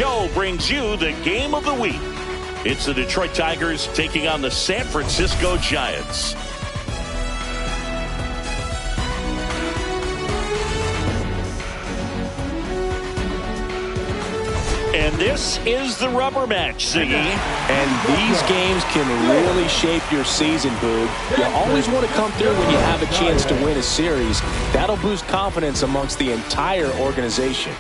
show brings you the game of the week. It's the Detroit Tigers taking on the San Francisco Giants. And this is the rubber match, Ziggy. And these games can really shape your season, Boog. You always want to come through when you have a chance to win a series. That'll boost confidence amongst the entire organization.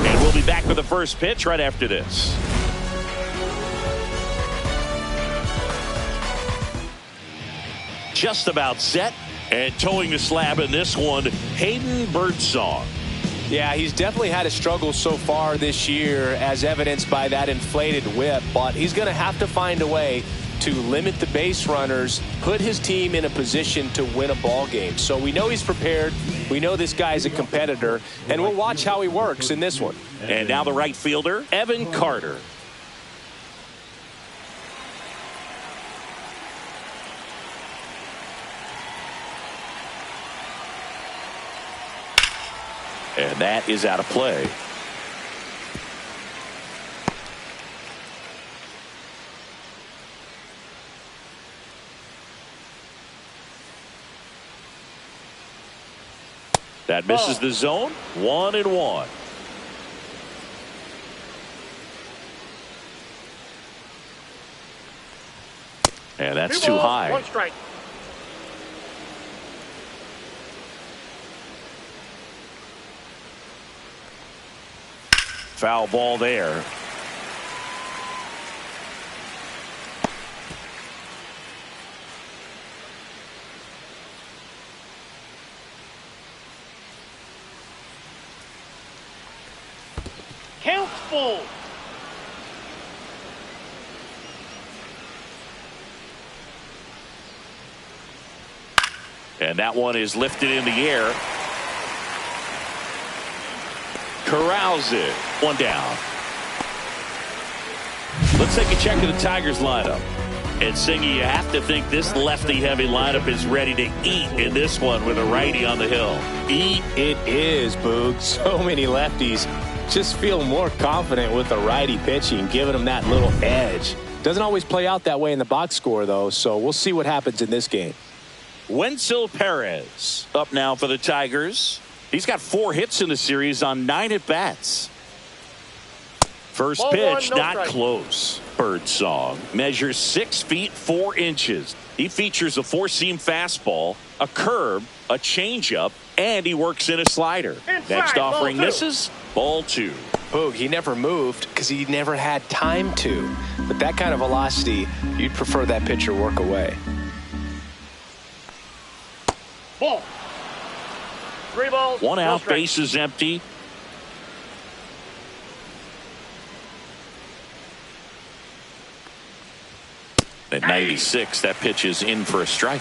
And we'll be back with the first pitch right after this. Just about set. And towing the slab in this one, Hayden Birdsong. Yeah, he's definitely had a struggle so far this year, as evidenced by that inflated whip. But he's going to have to find a way to limit the base runners, put his team in a position to win a ball game. So we know he's prepared. We know this guy's a competitor, and we'll watch how he works in this one. And now the right fielder, Evan Carter. And that is out of play. That misses the zone. 1-1. And that's too high. 1 strike. Foul ball there. Count full. And that one is lifted in the air. Corrals it. 1 down. Let's take a check of the Tigers lineup. And Singy, you have to think this lefty-heavy lineup is ready to eat in this one with a righty on the hill. Eat it is, Boog. So many lefties just feel more confident with the righty pitching, giving them that little edge. Doesn't always play out that way in the box score, though, so we'll see what happens in this game. Wenceel Perez up now for the Tigers. He's got 4 hits in the series on 9 at-bats. First Ball pitch, 1, no not strike. close. Birdsong measures 6 feet 4 inches. He features a 4-seam fastball, a curve, a changeup, and he works in a slider. Inside, Next offering ball 2. misses. Ball 2. Boog, he never moved because he never had time to. But that kind of velocity, you'd prefer that pitcher work away. Ball. 3 balls. 1 no out, strikes. base is empty. At 96, that pitch is in for a strike.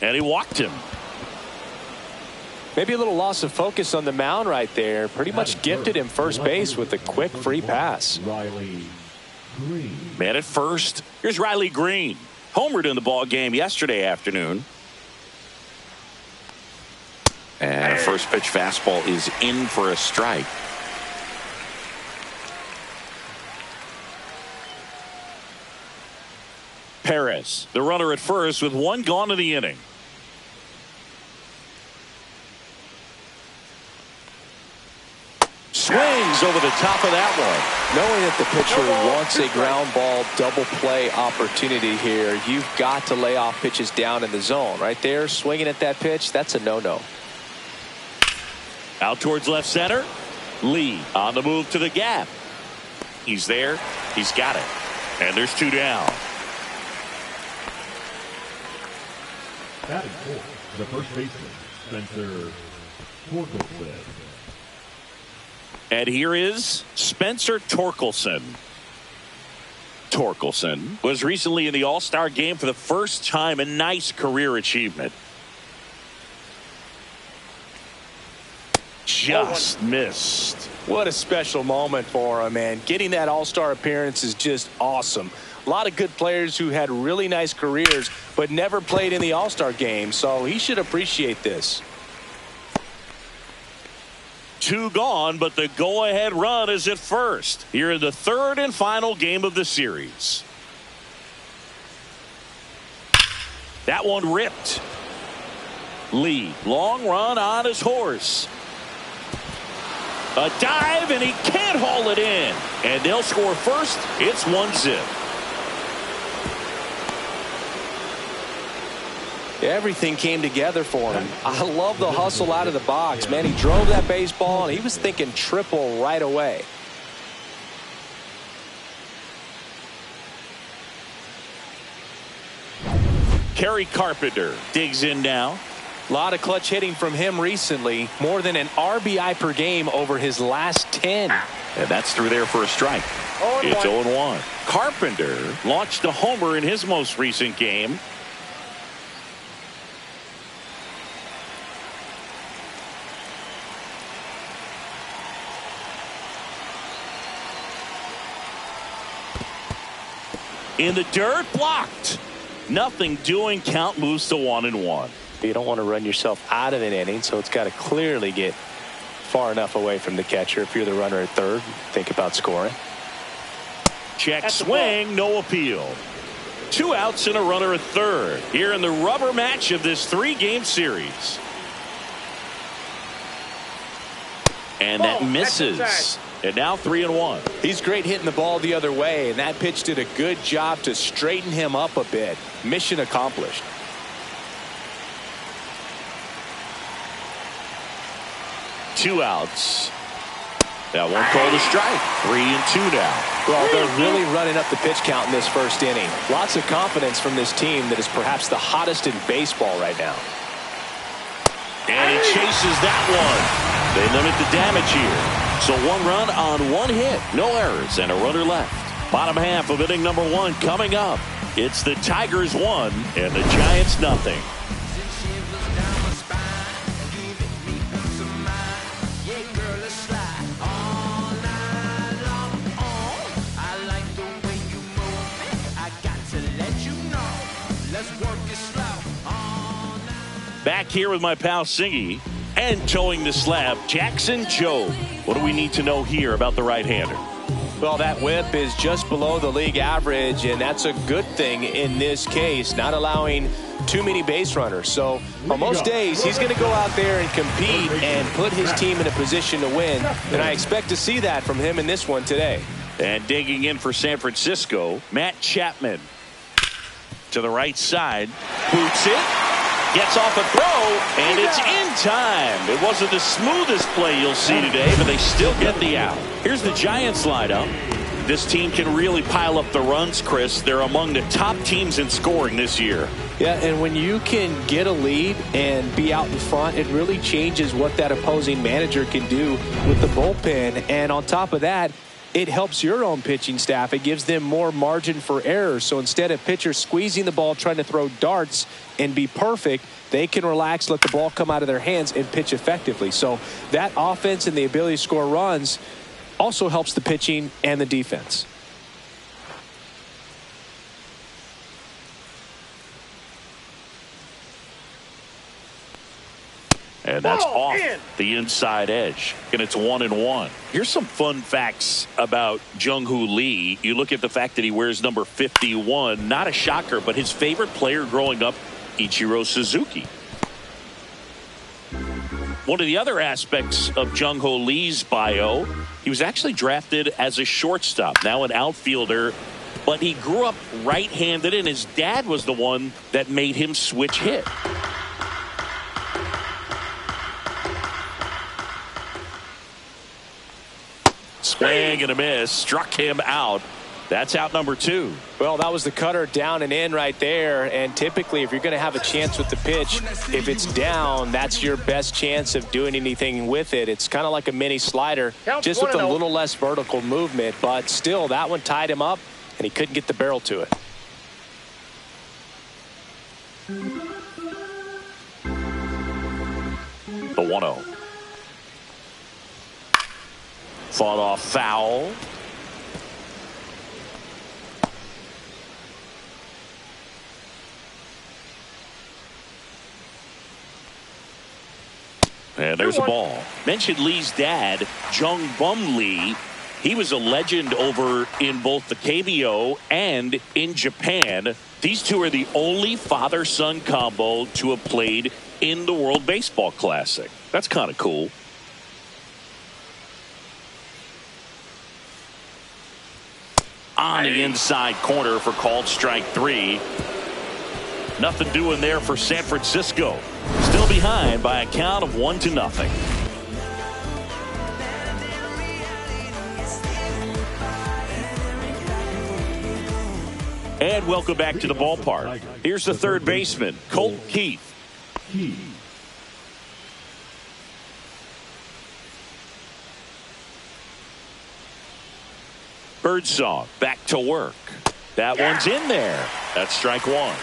And he walked him. Maybe a little loss of focus on the mound right there. Pretty much gifted him first base with a quick free pass. Riley Green. Man at first. Here's Riley Green. Homered in the ball game yesterday afternoon. And a first pitch fastball is in for a strike. Perez, the runner at first with 1 gone in the inning. Swings over the top of that one. Knowing that the pitcher wants a ground ball double play opportunity here, you've got to lay off pitches down in the zone. Right there, swinging at that pitch, that's a no-no. Out towards left center. Lee on the move to the gap. He's there. He's got it. And there's 2 down. Batting fourth, the first baseman, Spencer Torkelson. And here is Spencer Torkelson. Torkelson was recently in the All-Star game for the first time. A nice career achievement. Just missed. What a special moment for him, man. Getting that All-Star appearance is just awesome. A lot of good players who had really nice careers but never played in the All-Star game, so he should appreciate this. 2 gone, but the go-ahead run is at first here in the 3rd and final game of the series. That one ripped. Lee, long run on his horse. A dive, and he can't haul it in. And they'll score first. It's 1-0. Everything came together for him. I love the hustle out of the box. Man, he drove that baseball, and he was thinking triple right away. Kerry Carpenter digs in now. A lot of clutch hitting from him recently. More than an RBI per game over his last 10. And that's through there for a strike. It's 0-1. Carpenter launched a homer in his most recent game. In the dirt, blocked. Nothing doing. Count moves to 1-1. You don't want to run yourself out of an inning, so it's got to clearly get far enough away from the catcher. If you're the runner at third, think about scoring. Check swing, no appeal. 2 outs and a runner at third here in the rubber match of this 3-game series. And that misses. And now 3-1. He's great hitting the ball the other way, and that pitch did a good job to straighten him up a bit. Mission accomplished. Two outs. That one called a strike. 3-2 now. Well, they're really running up the pitch count in this first inning. Lots of confidence from this team that is perhaps the hottest in baseball right now. And he chases that one. They limit the damage here. So 1 run on 1 hit. No errors and a runner left. Bottom half of inning number 1 coming up. It's the Tigers 1 and the Giants nothing. Back here with my pal Singy and towing the slab, Jackson Jobe. What do we need to know here about the right-hander? Well, that whip is just below the league average, and that's a good thing in this case, not allowing too many base runners. So on most days, he's going to go out there and compete and put his team in a position to win, and I expect to see that from him in this one today. And digging in for San Francisco, Matt Chapman. To the right side, boots it. Gets off a throw, and it's in time. It wasn't the smoothest play you'll see today, but they still get the out. Here's the Giants lineup. This team can really pile up the runs, Chris. They're among the top teams in scoring this year. Yeah, and when you can get a lead and be out in front, it really changes what that opposing manager can do with the bullpen. And on top of that, it helps your own pitching staff. It gives them more margin for error. So instead of pitchers squeezing the ball, trying to throw darts and be perfect, they can relax, let the ball come out of their hands, and pitch effectively. So that offense and the ability to score runs also helps the pitching and the defense. And that's off the inside edge. And it's 1-1. Here's some fun facts about Jung-Hoo Lee. You look at the fact that he wears number 51. Not a shocker, but his favorite player growing up, Ichiro Suzuki. One of the other aspects of Jung-Hoo Lee's bio, he was actually drafted as a shortstop, now an outfielder. But he grew up right-handed, and his dad was the one that made him switch hit. Swing and a miss, struck him out. That's out number 2. Well, that was the cutter down and in right there. And typically, if you're going to have a chance with the pitch, if it's down, that's your best chance of doing anything with it. It's kind of like a mini slider, just with a little less vertical movement. But still, that one tied him up, and he couldn't get the barrel to it. The 1-0. Fought off foul. And there's a ball. Mentioned Lee's dad, Jung Bum Lee. He was a legend over in both the KBO and in Japan. These two are the only father-son combo to have played in the World Baseball Classic. That's kind of cool. On the inside corner for called strike 3. Nothing doing there for San Francisco. Still behind by a count of 1-0. And welcome back to the ballpark. Here's the third baseman, Colt Keith. Birdsong back to work. That one's in there. That's strike 1.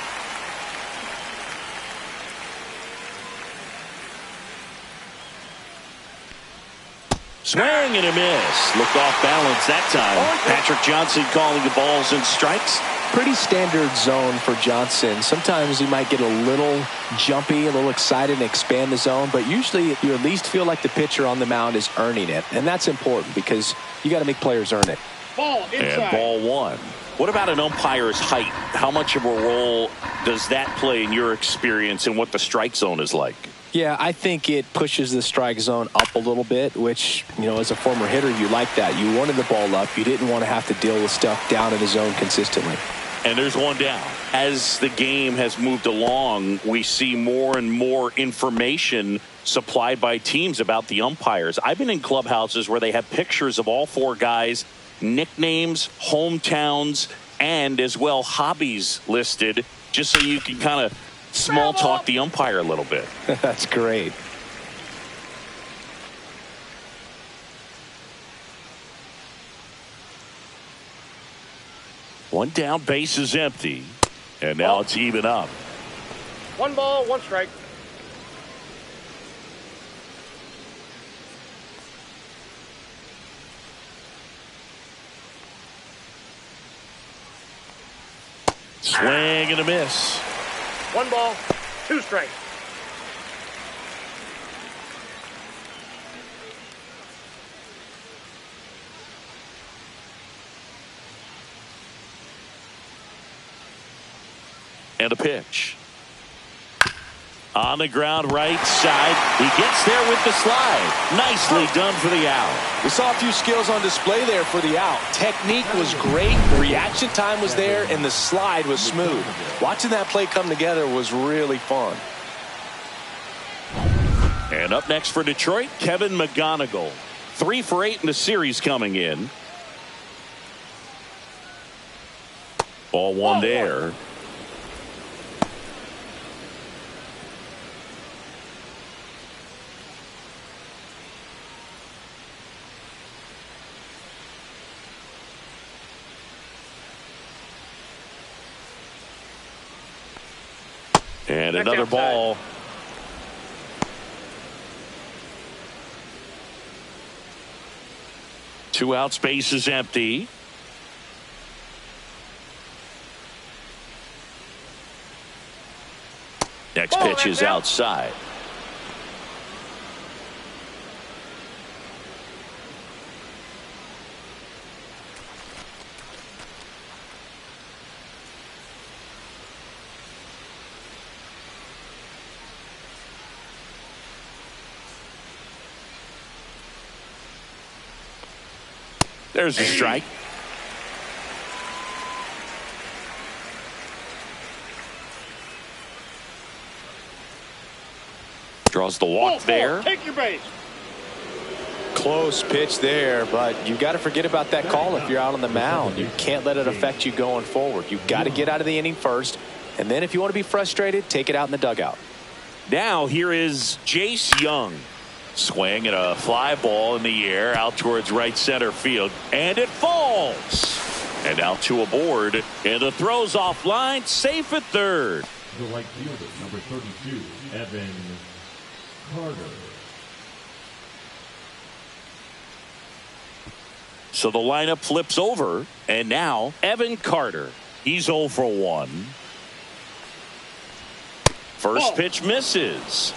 Swing and a miss. Looked off balance that time. Patrick Johnson calling the balls and strikes. Pretty standard zone for Johnson. Sometimes he might get a little jumpy, a little excited and expand the zone, but usually you at least feel like the pitcher on the mound is earning it, and that's important because you got to make players earn it. Ball inside. And ball 1. What about an umpire's height? How much of a role does that play in your experience and what the strike zone is like? Yeah, I think it pushes the strike zone up a little bit, which, you know, as a former hitter, you like that. You wanted the ball up. You didn't want to have to deal with stuff down in the zone consistently. And there's one down. As the game has moved along, we see more and more information supplied by teams about the umpires. I've been in clubhouses where they have pictures of all 4 guys, nicknames, hometowns, and as well hobbies listed, just so you can kind of small talk the umpire a little bit. That's great. One down, base is empty. And now it's even up. 1 ball, 1 strike. Swing and a miss. 1 ball, 2 strikes. And a pitch. On the ground right side. He gets there with the slide. Nicely done for the out. We saw a few skills on display there for the out. Technique was great. Reaction time was there, and the slide was smooth. Watching that play come together was really fun. And up next for Detroit, Kevin McGonigal. 3 for 8 in the series coming in. Ball 1 there. And another ball. Two out, space is empty. Next pitch is outside. There's a strike. Draws the walk there. Take your base. Close pitch there, but you got to forget about that call if you're out on the mound. You can't let it affect you going forward. You've got to get out of the inning first, and then if you want to be frustrated, take it out in the dugout. Now here is Jace Young. Swing and a fly ball in the air out towards right center field, and it falls. And out to aboard, and the throw's offline, safe at third. The right fielder, number 32, Evan Carter. So the lineup flips over, and now Evan Carter. He's 0 for 1. First pitch misses.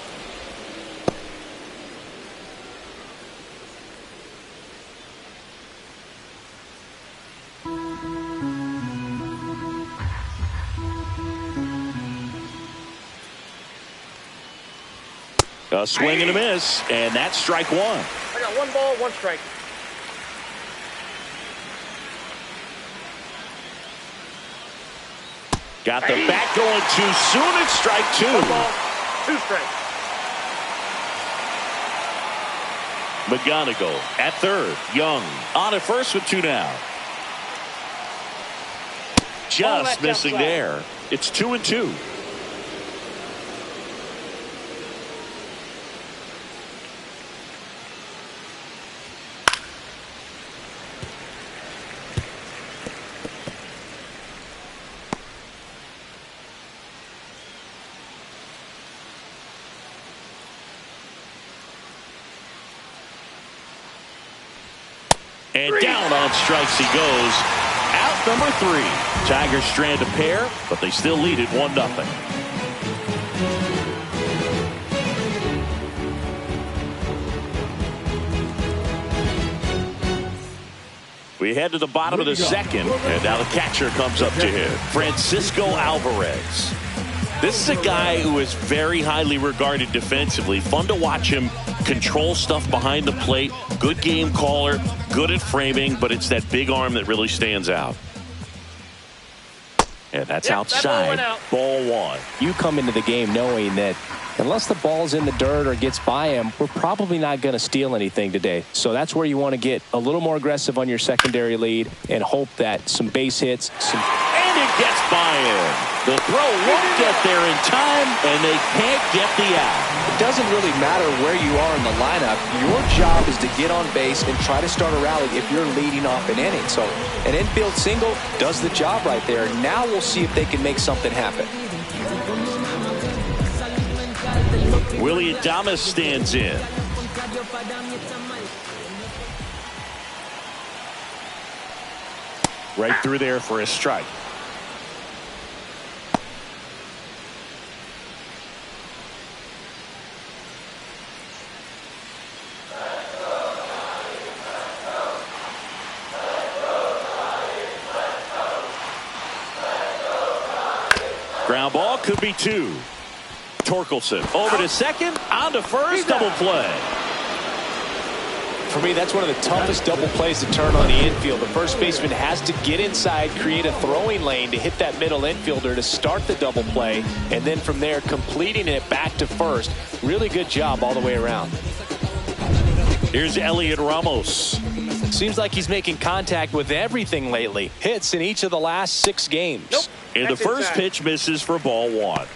A swing and a miss, and that's strike one. I got 1 ball, 1 strike. Got the bat going too soon. It's strike 2. 1 ball, 2 strikes. McGonigal at third. Young on at first with 2 now. Just missing there. It's 2-2. And down on strikes he goes. Out number 3. Tigers strand a pair, but they still lead it 1-0. We head to the bottom of the second, and now the catcher comes up to hit. Francisco Alvarez. This is a guy who is very highly regarded defensively. Fun to watch him control stuff behind the plate. Good game caller, good at framing, but it's that big arm that really stands out. And that's outside. Ball 1. You come into the game knowing that unless the ball's in the dirt or gets by him, we're probably not going to steal anything today. So that's where you want to get a little more aggressive on your secondary lead and hope that some base hits. And it gets by him. The throw won't get there in time, and they can't get the out. It doesn't really matter where you are in the lineup. Your job is to get on base and try to start a rally if you're leading off an inning. So an infield single does the job right there. Now we'll see if they can make something happen. Willie Adames stands in. Right through there for a strike. Ground ball could be 2. Torkelson over to second, on to first, double play. For me, that's one of the toughest double plays to turn on the infield. The first baseman has to get inside, create a throwing lane to hit that middle infielder to start the double play, and then from there completing it back to first. Really good job all the way around. Here's Elliot Ramos. Seems like he's making contact with everything lately. Hits in each of the last 6 games. Nope. And the first pitch misses for ball 1.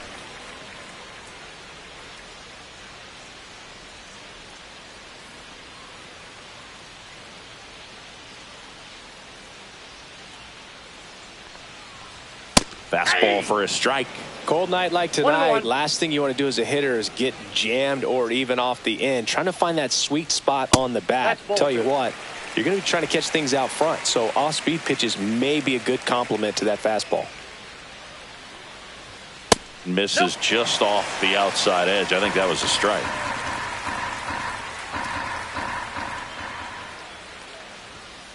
Fastball for a strike. Cold night like tonight, last thing you want to do as a hitter is get jammed or even off the end. Trying to find that sweet spot on the bat. Tell you what, you're going to be trying to catch things out front. So off-speed pitches may be a good complement to that fastball. Misses just off the outside edge. I think that was a strike.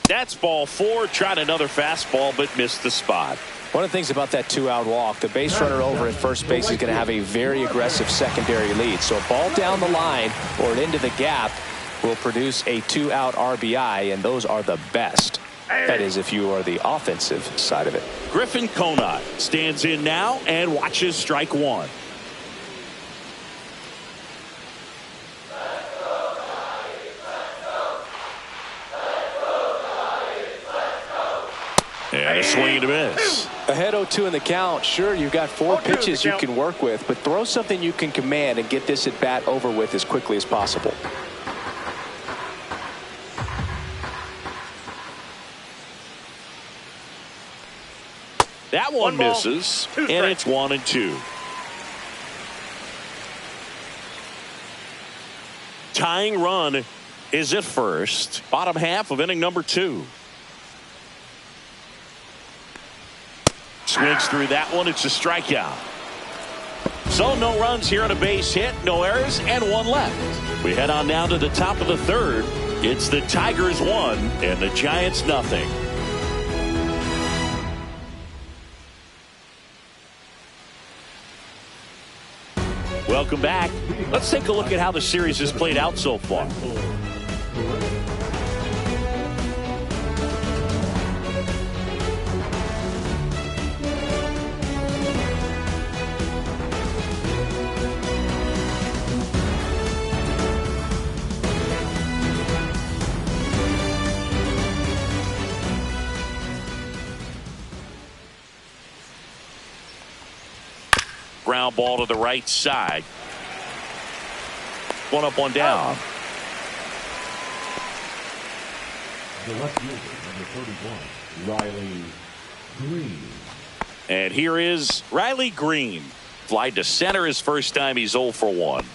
That's ball 4. Tried another fastball, but missed the spot. One of the things about that 2-out walk, the base runner over at first base is going to have a very aggressive secondary lead. So a ball down the line or into the gap will produce a 2-out RBI, and those are the best. That is if you are the offensive side of it. Griffin Conant stands in now and watches strike 1. And a swing and a miss. Ahead 0-2 in the count. Sure, you've got 4 pitches you can work with, but throw something you can command and get this at bat over with as quickly as possible. That one misses, and it's 1-2. Tying run is at first. Bottom half of inning number 2. Swings through that one. It's a strikeout. So no runs here on a base hit, no errors, and 1 left. We head on now to the top of the 3rd. It's the Tigers 1 and the Giants nothing. Welcome back. Let's take a look at how the series has played out so far. Ground ball to the right side. One up, one down. The left fielder, number 31, Riley Green. And here is Riley Green. Fly to center his first time. He's 0 for 1.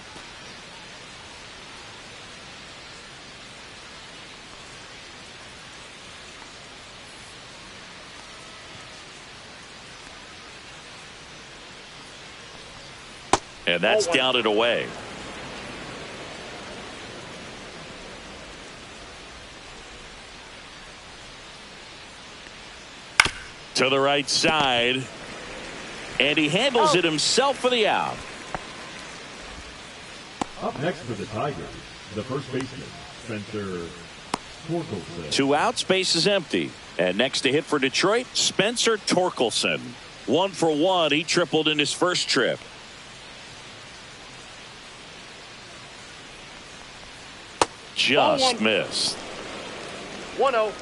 And that's down and away. To the right side. And he handles it himself for the out. Up next for the Tigers, the first baseman, Spencer Torkelson. 2 outs, base is empty. And next to hit for Detroit, Spencer Torkelson. 1 for 1. He tripled in his first trip. Just missed. 1-0.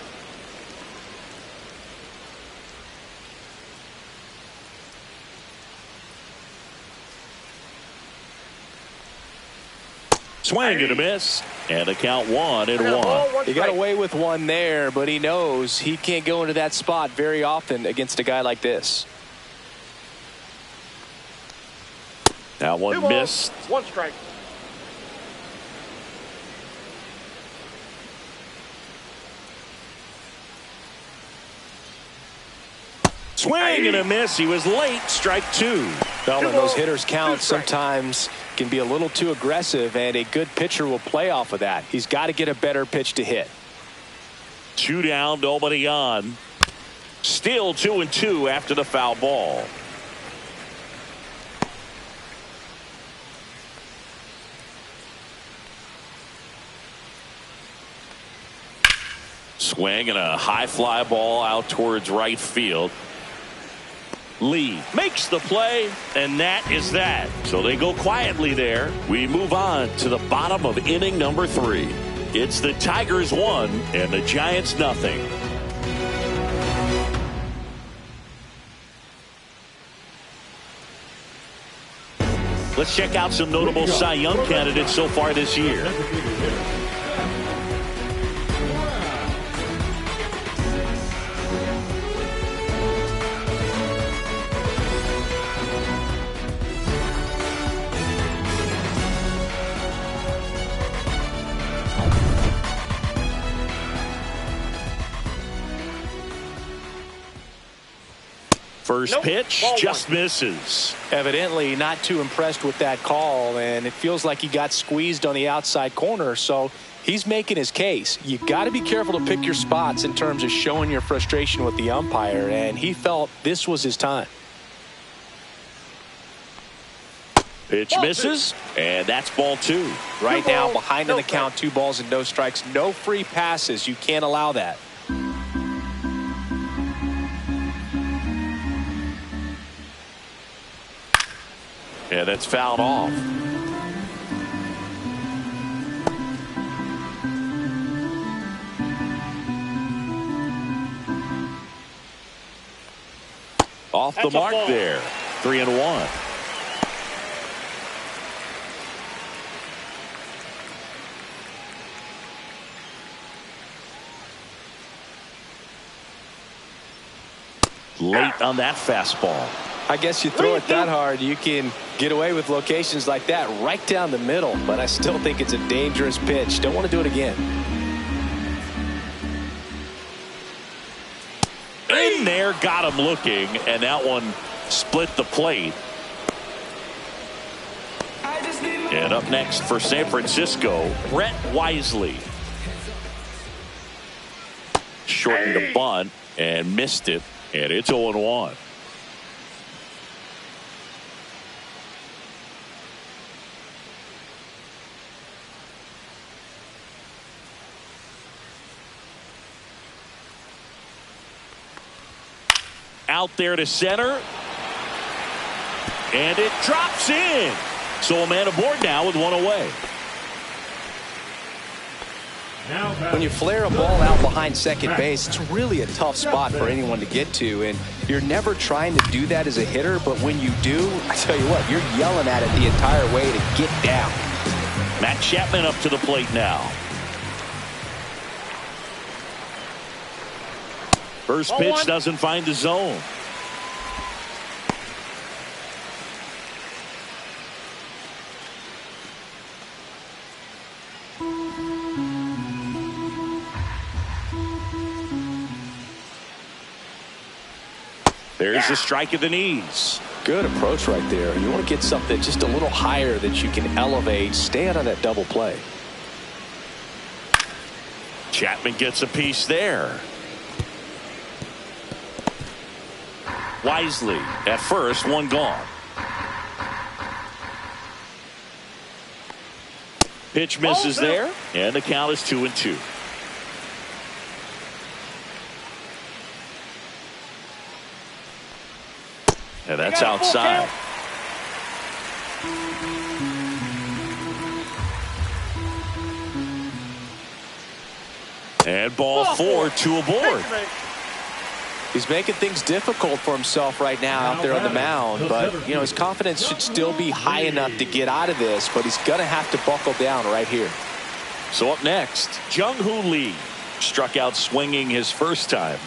Swing and a miss. And a count 1-1. He got away with one there, but he knows he can't go into that spot very often against a guy like this. That one missed. 1 strike. Swing and a miss. He was late. Strike 2. Well, when those hitters count, sometimes can be a little too aggressive, and a good pitcher will play off of that. He's got to get a better pitch to hit. 2 down, nobody on. Still 2-2 after the foul ball. Swing and a high fly ball out towards right field. Lee makes the play, and that is that. So they go quietly there. We move on to the bottom of inning number 3. It's the Tigers 1 and the Giants nothing. Let's check out some notable Cy Young candidates so far this year. First pitch just misses. Evidently not too impressed with that call, and it feels like he got squeezed on the outside corner, so he's making his case. You got to be careful to pick your spots in terms of showing your frustration with the umpire, and he felt this was his time. Pitch misses, and that's ball 2. Right now, behind in the count, 2 balls and no strikes, no free passes. You can't allow that. Yeah, that's fouled off. Off the mark there. 3-1. Late on that fastball. I guess you throw it that hard, you can get away with locations like that right down the middle, but I still think it's a dangerous pitch. Don't want to do it again. In there, got him looking, and that one split the plate. And up next for San Francisco, Brett Wisely. Shortened a bunt and missed it, and it's 0-1. out there to center. And it drops in. So a man aboard now with one away. When you flare a ball out behind second base, it's really a tough spot for anyone to get to, and you're never trying to do that as a hitter, but when you do, I tell you what, you're yelling at it the entire way to get down. Matt Chapman up to the plate now. First pitch doesn't find the zone. There's the strike at the knees. Good approach right there. You want to get something just a little higher that you can elevate. Stay out of that double play. Chapman gets a piece there. Wisely at first, one gone. Pitch misses there, and the count is 2-2. And that's outside. And ball 4, 2 aboard. He's making things difficult for himself right now out there on the mound, but you know his confidence should still be high enough to get out of this, but he's going to have to buckle down right here. So up next, Jung-Hoo Lee struck out swinging his first time.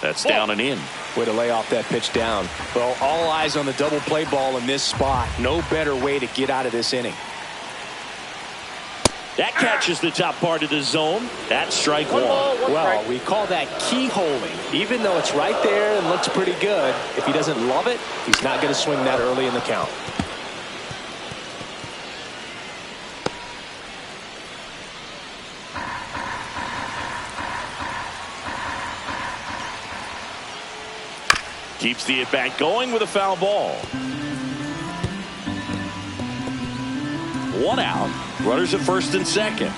That's down and in. Way to lay off that pitch down. Well, all eyes on the double play ball in this spot. No better way to get out of this inning. That catches the top part of the zone. That's strike one. Well, we call that keyholing. Even though it's right there and looks pretty good, if he doesn't love it, he's not going to swing that early in the count. Keeps the at-bat going with a foul ball. One out. Runners at first and second.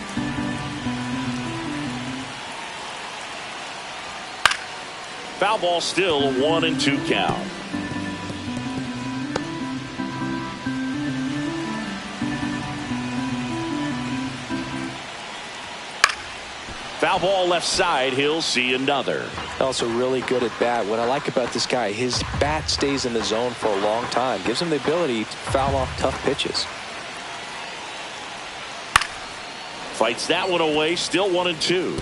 Foul ball still, 1-2 count. Foul ball left side. He'll see another. Also really good at bat. What I like about this guy, his bat stays in the zone for a long time. Gives him the ability to foul off tough pitches. Fights that one away. Still 1-2.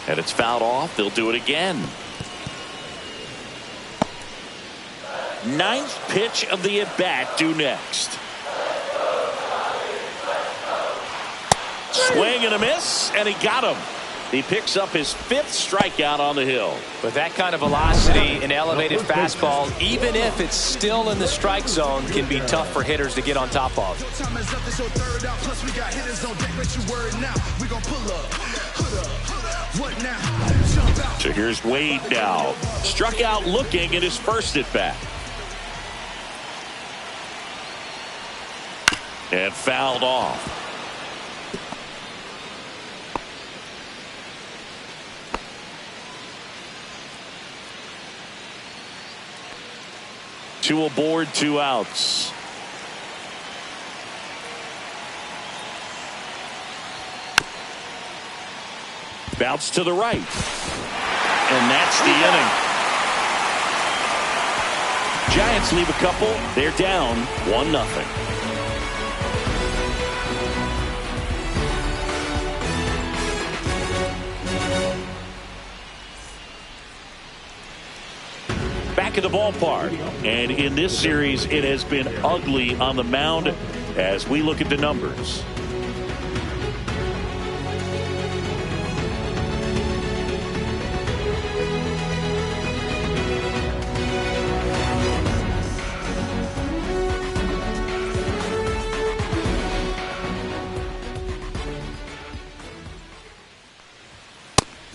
And it's fouled off. They'll do it again. Ninth pitch of the at-bat due next. Swing and a miss, and he got him. He picks up his 5th strikeout on the hill. With that kind of velocity, an elevated fastball, even if it's still in the strike zone, can be tough for hitters to get on top of. So here's Wade now. Struck out looking at his first at-bat. And fouled off. Two aboard, 2 outs. Bounce to the right. And that's the inning. Giants leave a couple. They're down 1-0. Back at the ballpark, and in this series it has been ugly on the mound as we look at the numbers.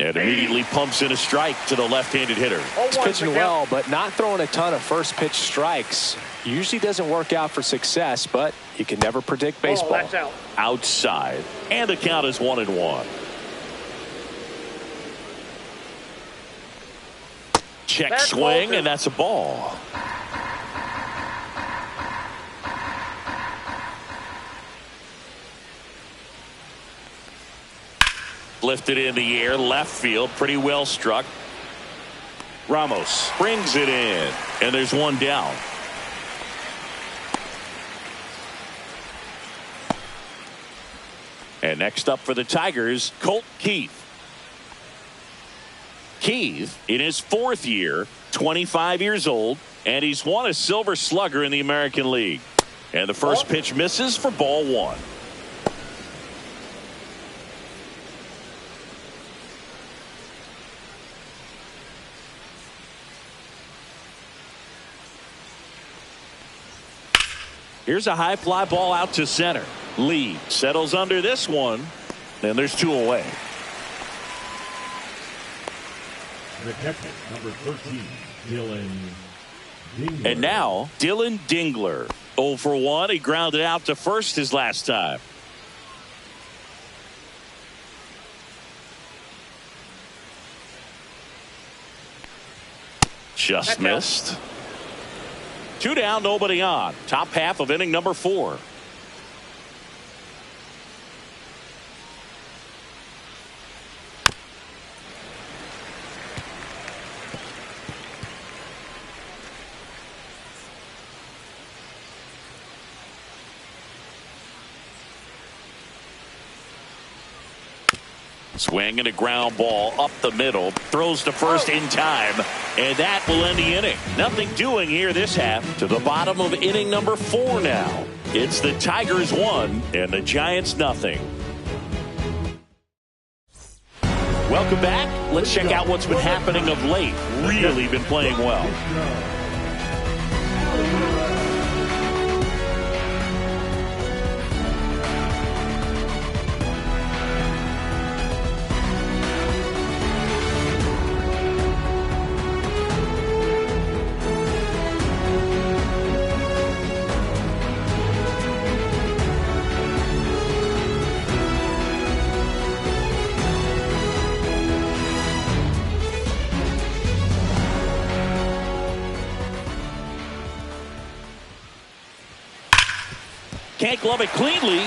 And immediately pumps in a strike to the left-handed hitter. He's pitching well, but not throwing a ton of first pitch strikes. Usually doesn't work out for success, but you can never predict baseball. That's out. Outside. And the count is 1-1. Check That's swing, ball, and that's a ball. Lifted in the air, left field, pretty well struck. Ramos brings it in, and there's one down. And next up for the Tigers, Colt Keith. Keith, in his 4th year, 25 years old, and he's won a Silver Slugger in the American League. And the first pitch misses for ball 1. Here's a high fly ball out to center. Lee settles under this one, and there's 2 away. The catcher, number 13, Dylan Dingler. And now, Dylan Dingler. 0 for 1. He grounded out to first his last time. Just missed. 2 down, nobody on. Top half of inning number 4. Swing and a ground ball up the middle. Throws to first in time. And that will end the inning. Nothing doing here this half. To the bottom of inning number 4 now. It's the Tigers 1 and the Giants nothing. Welcome back. Let's check out what's been happening of late. Really been playing well. Can't glove it cleanly.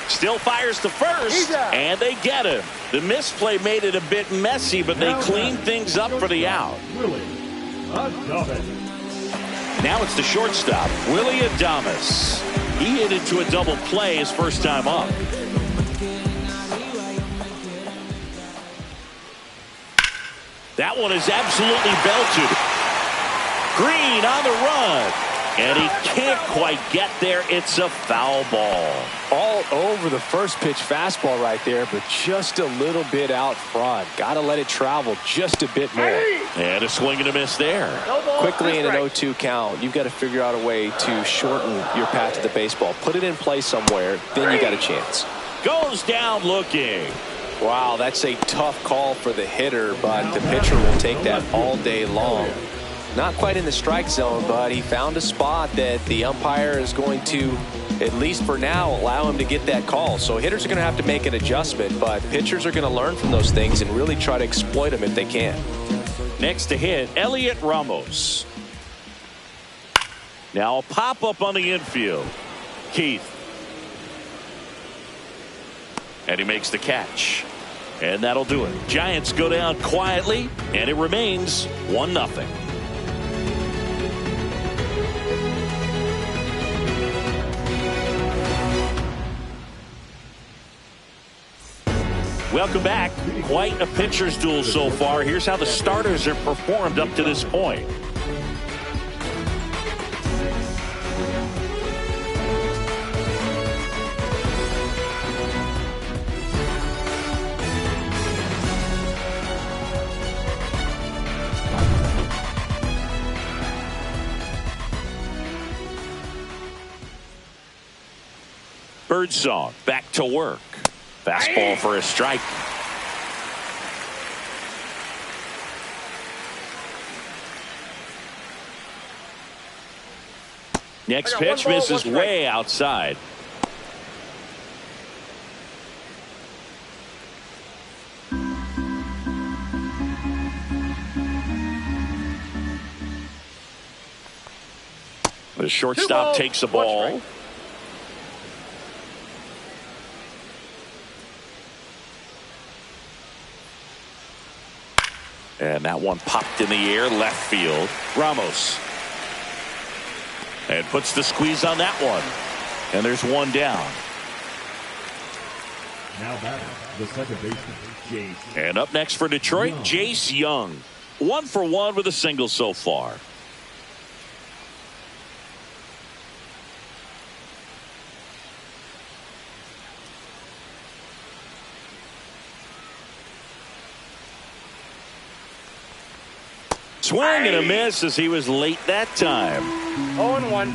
Still fires to first, and they get him. The misplay made it a bit messy, but they cleaned things up for the out. Now it's the shortstop, Willie Adames. He hit into a double play his first time up. That one is absolutely belted. Green on the run. And he can't quite get there. It's a foul ball. All over the first pitch fastball right there, but just a little bit out front. Got to let it travel just a bit more. And a swing and a miss there. Quickly in an 0-2 count, you've got to figure out a way to shorten your path to the baseball. Put it in play somewhere, then you got a chance. Goes down looking. Wow, that's a tough call for the hitter, but the pitcher will take that all day long. Not quite in the strike zone, but he found a spot that the umpire is going to, at least for now, allow him to get that call. So hitters are going to have to make an adjustment, but pitchers are going to learn from those things and really try to exploit them if they can. Next to hit, Elliot Ramos. Now a pop-up on the infield. Keith. And he makes the catch. And that'll do it. Giants go down quietly, and it remains 1-0. Welcome back. Quite a pitcher's duel so far. Here's how the starters have performed up to this point. Birdsong back to work. Fastball for a strike. Next I got pitch one ball, misses one strike. way outside. The shortstop takes the ball. And that one popped in the air, left field. Ramos. And puts the squeeze on that one. And there's one down. Now batting, the second baseman, Jace. And up next for Detroit, Jace Young. 1 for 1 with a single so far. Swing and a miss as he was late that time. 0-1.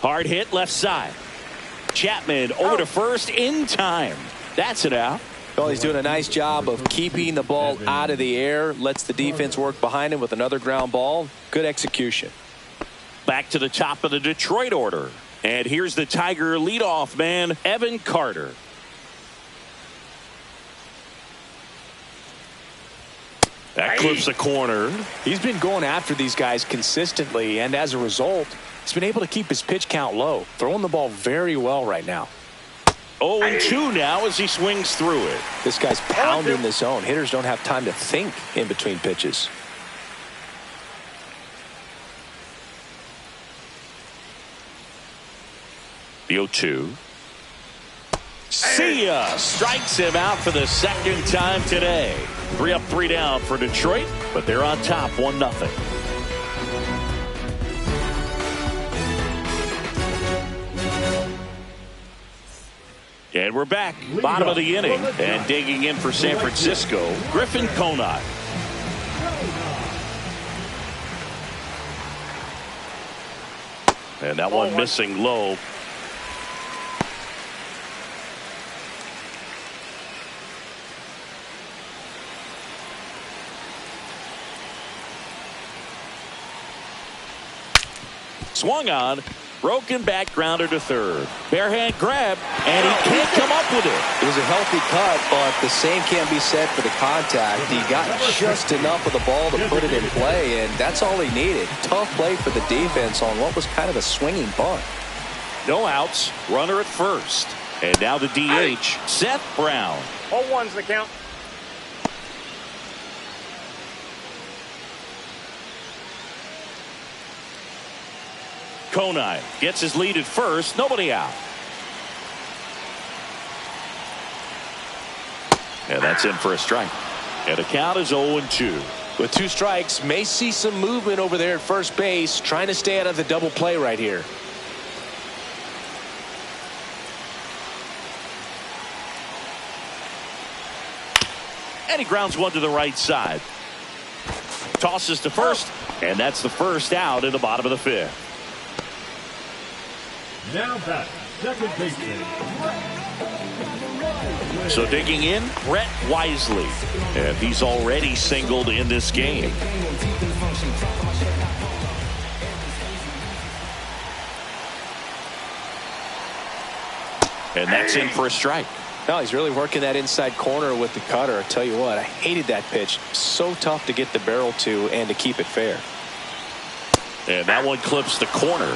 Hard hit left side. Chapman over to first in time. That's it out. Well, he's doing a nice job of keeping the ball out of the air. Lets the defense work behind him with another ground ball. Good execution. Back to the top of the Detroit order. And here's the Tiger leadoff man, Evan Carter. That clips the corner. He's been going after these guys consistently, and as a result, he's been able to keep his pitch count low. Throwing the ball very well right now. 0-2 now as he swings through it. This guy's pounding the zone. Hitters don't have time to think in between pitches. The 0-2. See ya! Strikes him out for the second time today. 3 up, 3 down for Detroit, but they're on top 1-0. And we're back. Bottom of the inning. And digging in for San Francisco, Griffin Conine. And that one missing low. Swung on, broken back, grounder to third. Barehand grab, and he can't come up with it. It was a healthy cut, but the same can't be said for the contact. He got just enough of the ball to put it in play, and that's all he needed. Tough play for the defense on what was kind of a swinging bunt. No outs, runner at first. And now the DH, Seth Brown. 0-1's the count. Conine gets his lead at first. Nobody out. And that's in for a strike. And the count is 0-2. With 2 strikes, may see some movement over there at first base, trying to stay out of the double play right here. And he grounds one to the right side. Tosses to first, and that's the first out in the bottom of the 5th. Now back, second baseman. So digging in, Brett Wisely. And he's already singled in this game. And that's in for a strike. No, he's really working that inside corner with the cutter. I tell you what, I hated that pitch. So tough to get the barrel to and to keep it fair. And that one clips the corner.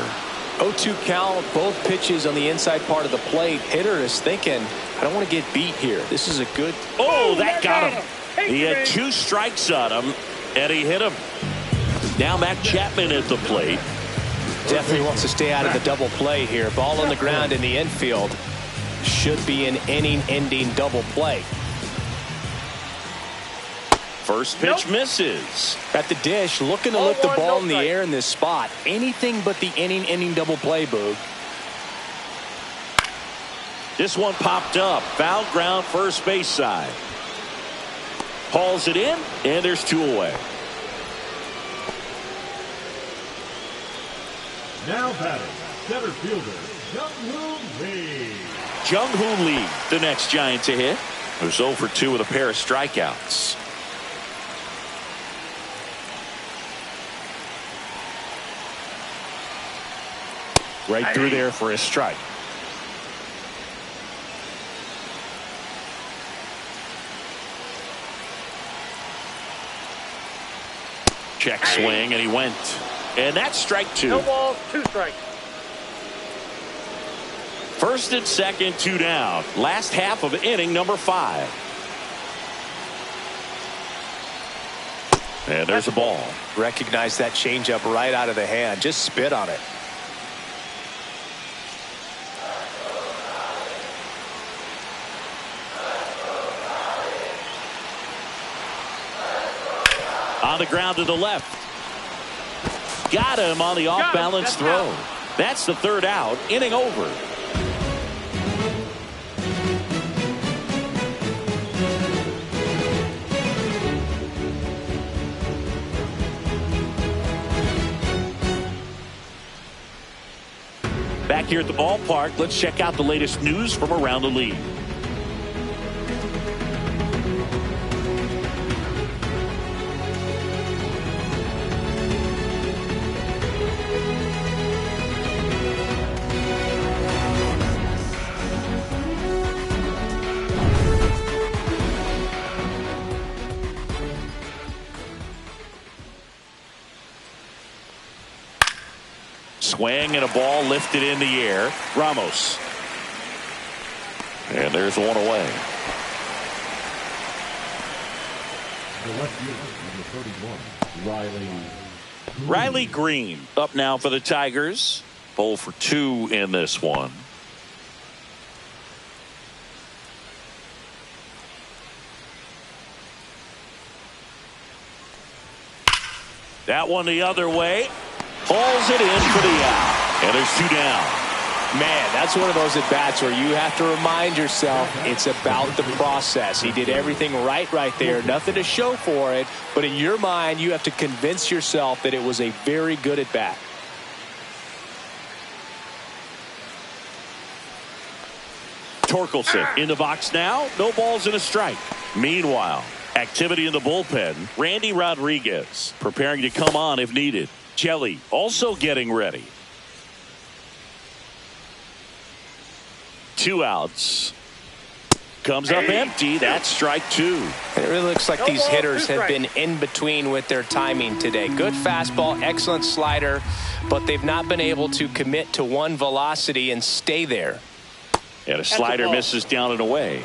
0-2 count, both pitches on the inside part of the plate. Hitter is thinking, I don't want to get beat here. This is a good. Oh, that got him. He had 2 strikes on him, and he hit him. Now Matt Chapman at the plate. Definitely wants to stay out of the double play here. Ball on the ground in the infield. Should be an inning-ending double play. First pitch misses. At the dish, looking to lift the ball in the air in this spot. Anything but the inning-ending double play, Boog. This one popped up. Foul ground, first base side. Hauls it in, and there's 2 away. Now batting, center fielder, Jung-Hoo Lee. Jung-Hoo Lee, the next Giant to hit, who's 0 for 2 with a pair of strikeouts. Right through there for a strike. Check swing, and he went. And that's strike 2. No balls, 2 strikes. First and second, 2 down. Last half of inning number 5. And there's a ball. Recognize that changeup right out of the hand. Just spit on it. On the ground to the left. Got him on the off-balance throw. That's the 3rd out. Inning over. Back here at the ballpark, let's check out the latest news from around the league. Swing and a ball lifted in the air. Ramos. And there's one away. The left fielder, number 31, Riley Green up now for the Tigers. 0 for 2 in this one. That one the other way. Hauls it in for the out. And there's 2 down. Man, that's one of those at-bats where you have to remind yourself it's about the process. He did everything right there. Nothing to show for it. But in your mind, you have to convince yourself that it was a very good at-bat. Torkelson in the box now. No balls and a strike. Meanwhile, activity in the bullpen. Randy Rodriguez preparing to come on if needed. Jelly also getting ready. 2 outs. Comes up empty. That's strike 2. And it really looks like these hitters have been in between with their timing today. Good fastball, excellent slider, but they've not been able to commit to one velocity and stay there. And a slider misses down and away.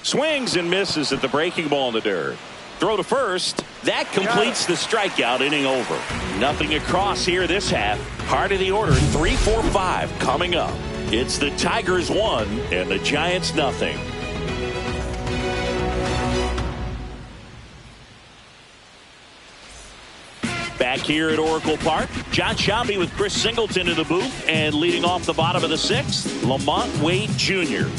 Swings and misses at the breaking ball in the dirt. Throw to first. That completes the strikeout. Inning over. Nothing across here this half. Heart of the order, 3, 4, 5 coming up. It's the Tigers 1 and the Giants nothing. Back here at Oracle Park, John Sciambi with Chris Singleton in the booth, and leading off the bottom of the 6th, Lamont Wade Jr.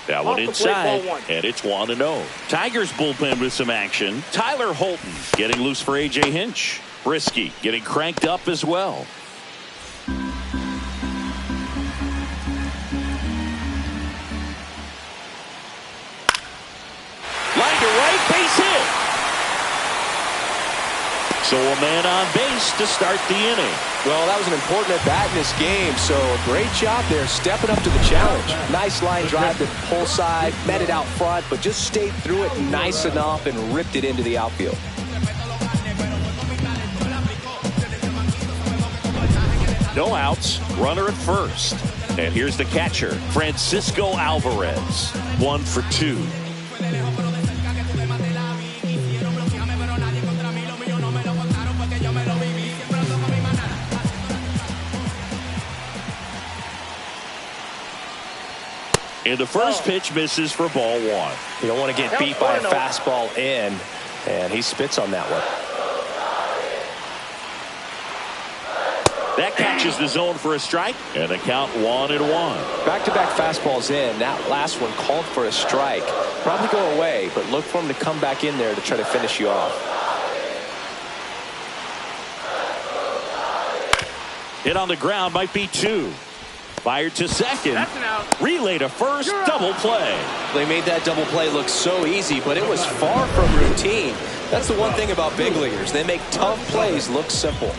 That one inside, and it's 1-0. Tigers bullpen with some action. Tyler Holton getting loose for A.J. Hinch. Brisky getting cranked up as well. Line to right, base hit. So a man on base to start the inning. Well, that was an important at-bat in this game, so great job there stepping up to the challenge. Nice line drive to pull side, met it out front, but just stayed through it nice enough and ripped it into the outfield. No outs, runner at first. And here's the catcher, Francisco Alvarez. 1 for 2. And the first pitch misses for ball 1. You don't want to get beat by a fastball in, and he spits on that one. That catches the zone for a strike, and the count 1-1. Back-to-back fastballs in. That last one called for a strike. Probably go away, but look for him to come back in there to try to finish you off. Hit on the ground, might be 2. Fired to second. That's an out. Relay to first, double play. They made that double play look so easy, but it was far from routine. That's the one thing about big leaguers. They make tough plays look simple.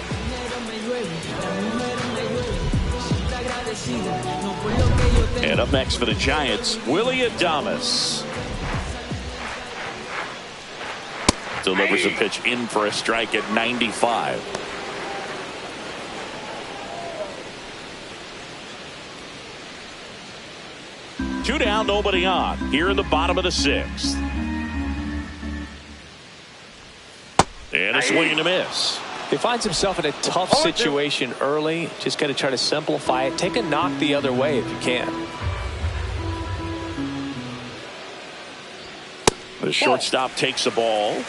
And up next for the Giants, Willy Adames. Delivers a pitch in for a strike at 95. Two down, nobody on. Here in the bottom of the 6th. And a swing and a miss. He finds himself in a tough situation early. Just got to try to simplify it. Take a knock the other way if you can. The shortstop takes a ball.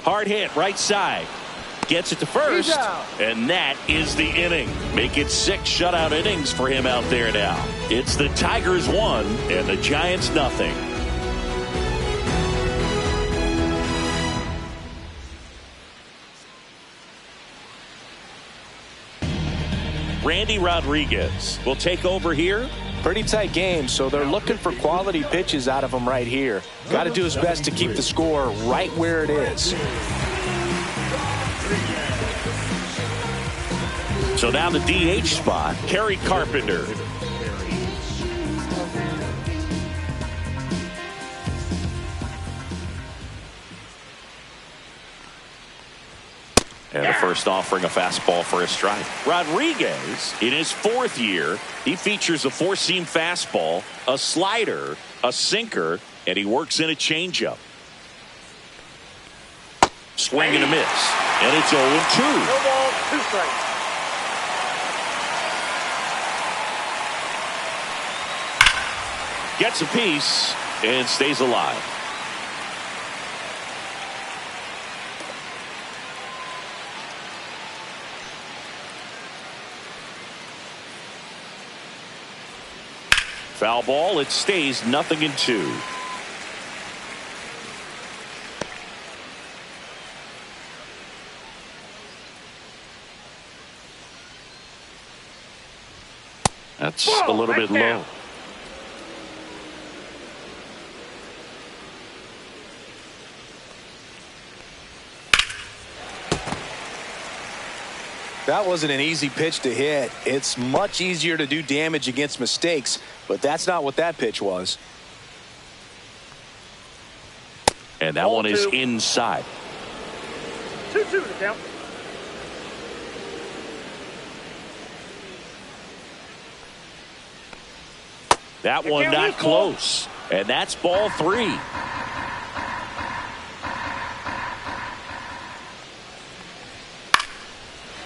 Hard hit, right side. Gets it to first. And that is the inning. Make it 6 shutout innings for him out there now. It's the Tigers 1 and the Giants nothing. Randy Rodriguez will take over here. Pretty tight game, so they're looking for quality pitches out of him right here. Got to do his best to keep the score right where it is. So now the DH spot, Kerry Carpenter. And the first offering a fastball for a strike. Rodriguez, in his 4th year, he features a 4-seam fastball, a slider, a sinker, and he works in a changeup. Swing and a miss. And it's 0-2. No ball, 2 strikes. Gets a piece and stays alive. Foul ball. It stays 0-2. That's a little bit low. That wasn't an easy pitch to hit. It's much easier to do damage against mistakes, but that's not what that pitch was. And that one is inside. 2-2 to count. That one not close. And that's ball 3.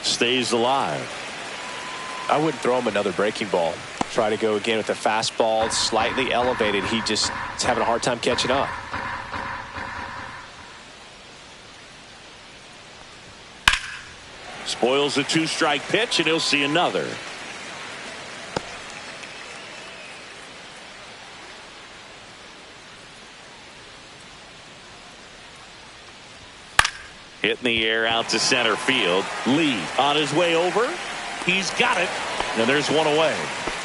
Stays alive. I wouldn't throw him another breaking ball. Try to go again with the fastball, slightly elevated. He just is having a hard time catching up. Spoils a 2-strike pitch, and he'll see another. Hit in the air out to center field. Lee on his way over. He's got it. And there's one away.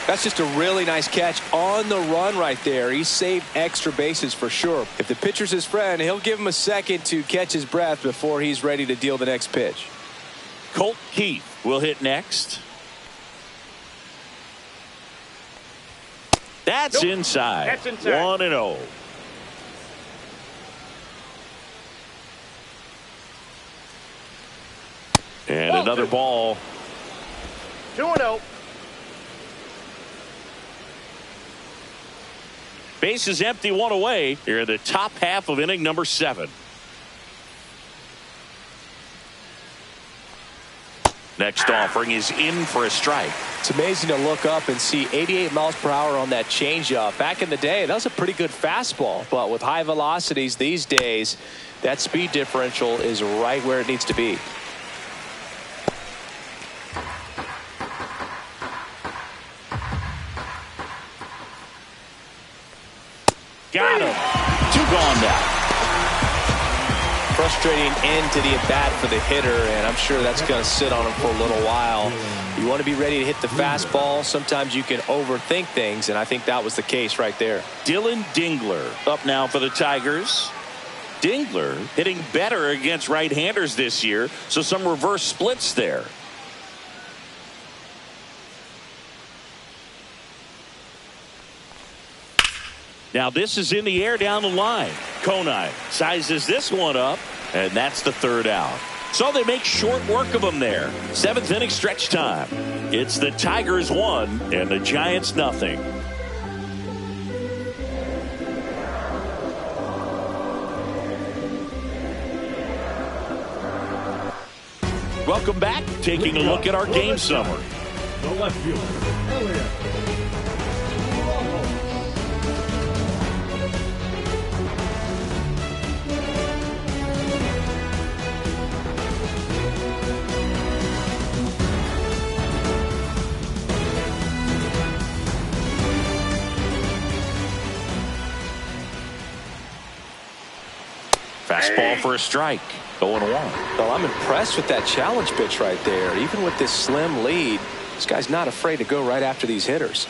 That's just a really nice catch on the run right there. He saved extra bases for sure. If the pitcher's his friend, he'll give him a second to catch his breath before he's ready to deal the next pitch. Colt Keith will hit next. That's inside. That's inside. 1-0. And another ball. 2-0. Base is empty, 1 away. Here in the top half of inning number 7. Next offering is in for a strike. It's amazing to look up and see 88 miles per hour on that changeup. Back in the day, that was a pretty good fastball. But with high velocities these days, that speed differential is right where it needs to be. Got him. 2 gone now. Frustrating end to the at-bat for the hitter, and I'm sure that's going to sit on him for a little while. You want to be ready to hit the fastball. Sometimes you can overthink things, and I think that was the case right there. Dylan Dingler up now for the Tigers. Dingler hitting better against right-handers this year, so some reverse splits there. Now this is in the air down the line. Conine sizes this one up, and that's the 3rd out. So they make short work of him there. 7th inning stretch time. It's the Tigers 1 and the Giants nothing. Welcome back. Taking a look at our game summary. The left fielder, Elliott. Fastball for a strike. 0-1. Well, I'm impressed with that challenge pitch right there. Even with this slim lead, this guy's not afraid to go right after these hitters.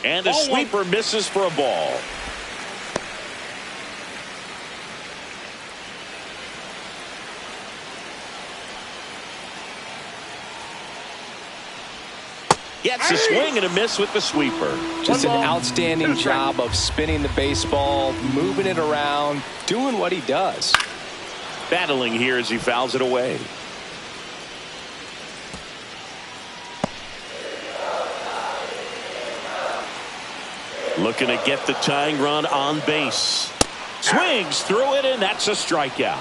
And the sweeper misses for a ball. Gets a swing and a miss with the sweeper. Just an outstanding job of spinning the baseball, moving it around, doing what he does. Battling here as he fouls it away. Looking to get the tying run on base. Swings through it, and that's a strikeout.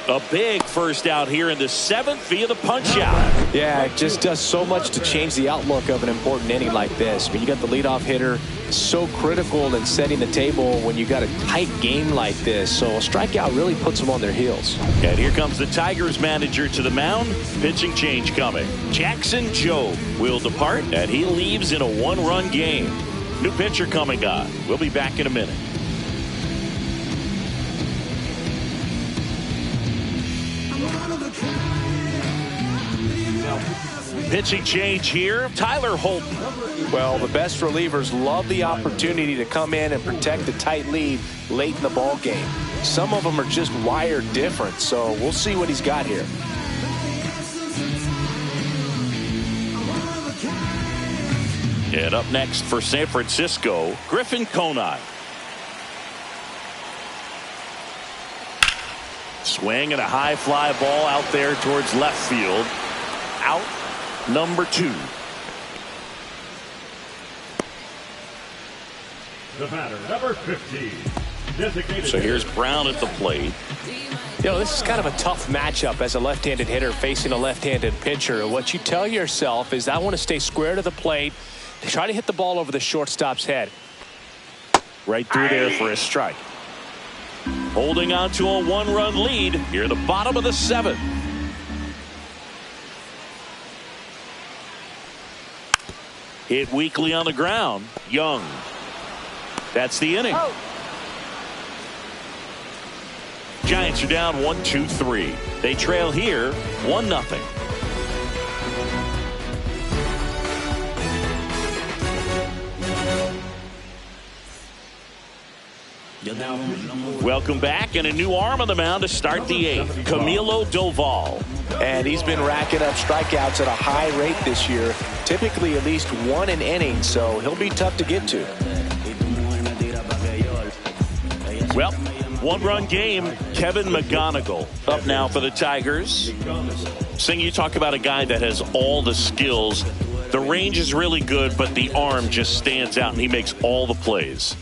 A big first out here in the 7th via the punch out. Yeah, it just does so much to change the outlook of an important inning like this. When you got the leadoff hitter, so critical in setting the table when you got a tight game like this. So a strikeout really puts them on their heels. And here comes the Tigers manager to the mound. Pitching change coming. Jackson Jobe will depart, and he leaves in a 1-run game. New pitcher coming on. We'll be back in a minute. Pitching change here. Tyler Holton. Well, the best relievers love the opportunity to come in and protect the tight lead late in the ball game. Some of them are just wired different, so we'll see what he's got here. And up next for San Francisco, Griffin Conine. Swing and a high fly ball out there towards left field. Out number 2. The batter, number 15. Designated So here's Brown at the plate. You know, this is kind of a tough matchup as a left-handed hitter facing a left-handed pitcher. What you tell yourself is I want to stay square to the plate, try to hit the ball over the shortstop's head. Right through there for a strike. Holding on to a 1-run lead here, the bottom of the 7th. Hit weakly on the ground. Young. That's the inning. Giants are down 1-2-3. They trail here 1-0. Welcome back, and a new arm on the mound to start the 8th. Camilo Doval. And he's been racking up strikeouts at a high rate this year, typically at least 1 an inning, so he'll be tough to get to. Well, 1-run game. Kevin McGonigal up now for the Tigers. Sing, you talk about a guy that has all the skills. The range is really good, but the arm just stands out, and he makes all the plays.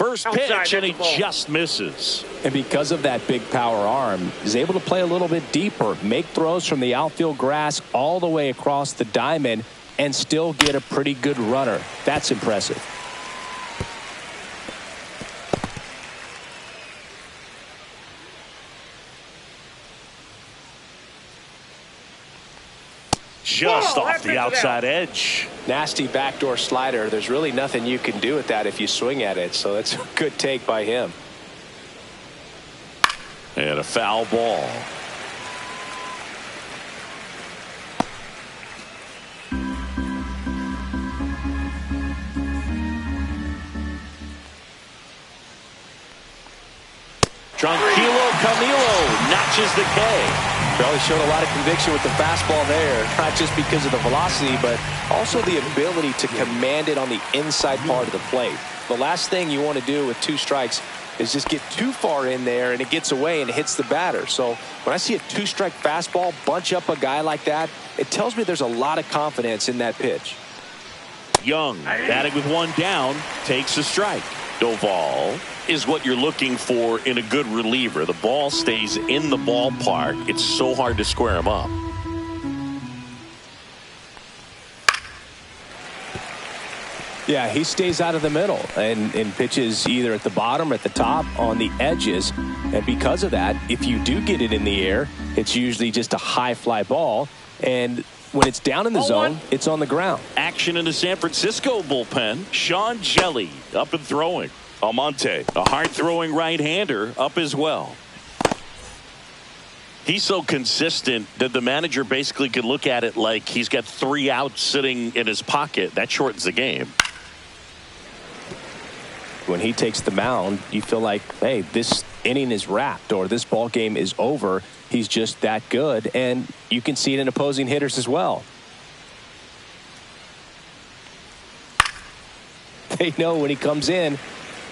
First Outside, pitch, and he that's the ball. just misses. And because of that big power arm, he's able to play a little bit deeper, make throws from the outfield grass all the way across the diamond, and still get a pretty good runner. That's impressive. Just Whoa, off that the pitch is outside out. edge. Nasty backdoor slider. There's really nothing you can do with that if you swing at it. So that's a good take by him. And a foul ball. Tranquilo Camilo notches the K. Probably showed a lot of conviction with the fastball there, not just because of the velocity, but also the ability to command it on the inside part of the plate. The last thing you want to do with 2 strikes is just get too far in there and it gets away and it hits the batter. So when I see a 2-strike fastball bunch up a guy like that, it tells me there's a lot of confidence in that pitch. Young, batting with 1 down, takes a strike. Doval is what you're looking for in a good reliever. The ball stays in the ballpark. It's so hard to square him up. Yeah, he stays out of the middle and pitches either at the bottom or at the top on the edges. And because of that, if you do get it in the air, it's usually just a high fly ball. And when it's down in the zone, it's on the ground. Action in the San Francisco bullpen. Sean Jelly up and throwing. Almonte, a hard-throwing right-hander, up as well. He's so consistent that the manager basically could look at it like he's got 3 outs sitting in his pocket. That shortens the game. When he takes the mound, you feel like, hey, this inning is wrapped or this ball game is over. He's just that good, and you can see it in opposing hitters as well. They know when he comes in,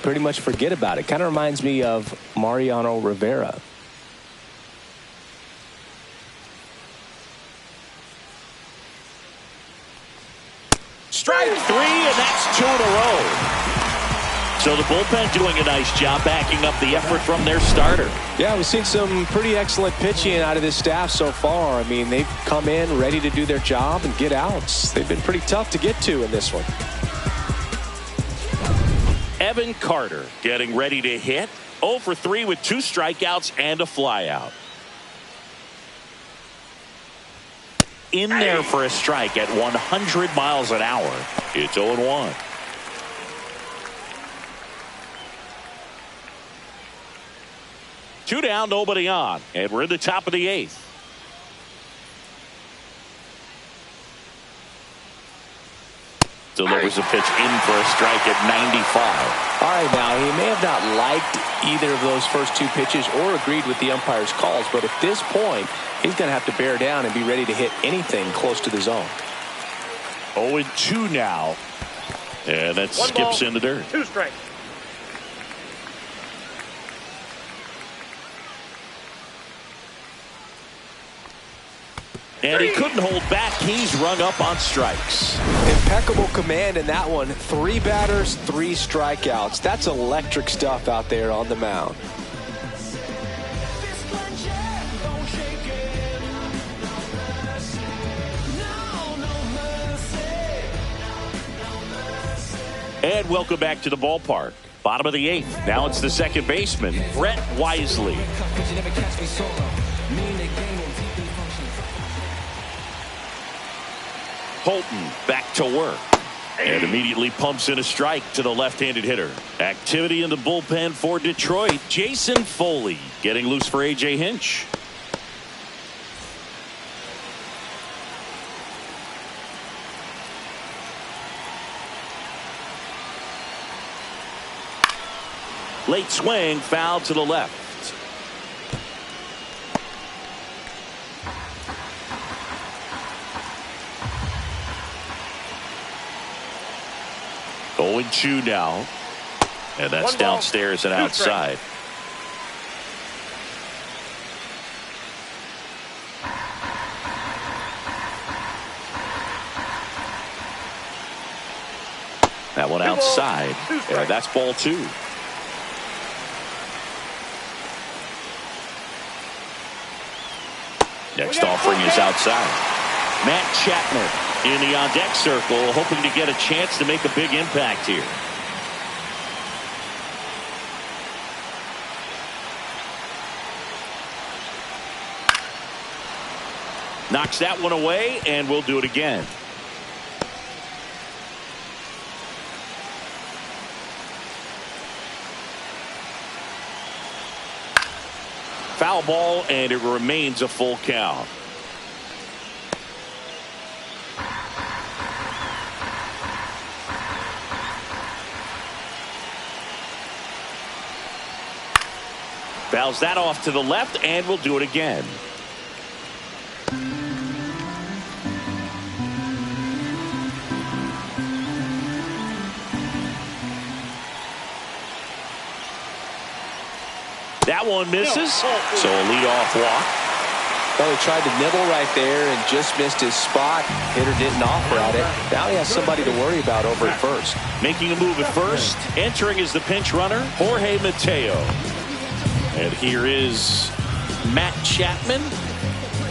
pretty much forget about it. Kind of reminds me of Mariano Rivera. Strike 3, and that's 2 in a row. So the bullpen doing a nice job backing up the effort from their starter. Yeah, we've seen some pretty excellent pitching out of this staff so far. I mean, they've come in ready to do their job and get outs. They've been pretty tough to get to in this one. Evan Carter getting ready to hit. 0 for 3 with 2 strikeouts and a flyout. In there for a strike at 100 miles an hour. It's 0-1. Two down, nobody on, and we're in the top of the 8th. Delivers a pitch in for a strike at 95. All right, now, he may have not liked either of those first 2 pitches or agreed with the umpire's calls, but at this point, he's going to have to bear down and be ready to hit anything close to the zone. 0-2 now, and that skips in the dirt. 2 strikes. And he couldn't hold back. He's rung up on strikes. Impeccable command in that one. 3 batters, 3 strikeouts. That's electric stuff out there on the mound. And welcome back to the ballpark. Bottom of the 8th. Now it's the second baseman, Brett Wisely. Holton back to work and immediately pumps in a strike to the left-handed hitter. Activity in the bullpen for Detroit. Jason Foley getting loose for A.J. Hinch. Late swing, foul to the left. Going 2 now, and that's downstairs and outside. That one outside, and that's ball 2. Next offering is outside. Matt Chapman in the on-deck circle, hoping to get a chance to make a big impact here. Knocks that one away, and we'll do it again. Foul ball, and it remains a full count. Fouls that off to the left, and we'll do it again. That one misses, so a leadoff walk. Well, he tried to nibble right there and just missed his spot. Hitter didn't offer at it. Now he has somebody to worry about over at first. Making a move at first. Entering as the pinch runner, Jorge Mateo. And here is Matt Chapman.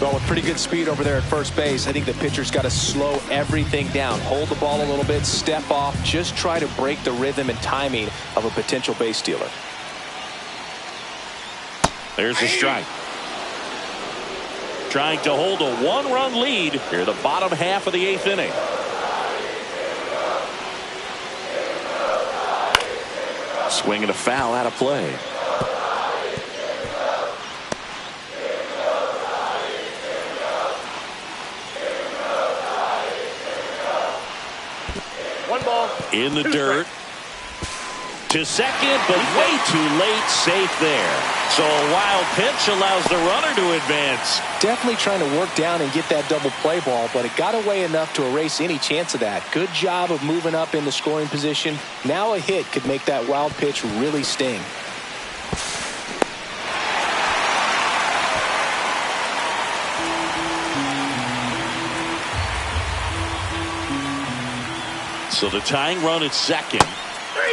Well, with pretty good speed over there at first base, I think the pitcher's got to slow everything down. Hold the ball a little bit, step off, just try to break the rhythm and timing of a potential base stealer. There's a strike. Trying to hold a one-run lead here, the bottom half of the 8th inning. Swing and a foul out of play. One ball. In the dirt. To second, but way too late. Safe there. So a wild pitch allows the runner to advance. Definitely trying to work down and get that double play ball, but it got away enough to erase any chance of that. Good job of moving up in the scoring position. Now a hit could make that wild pitch really sting. So the tying run at second.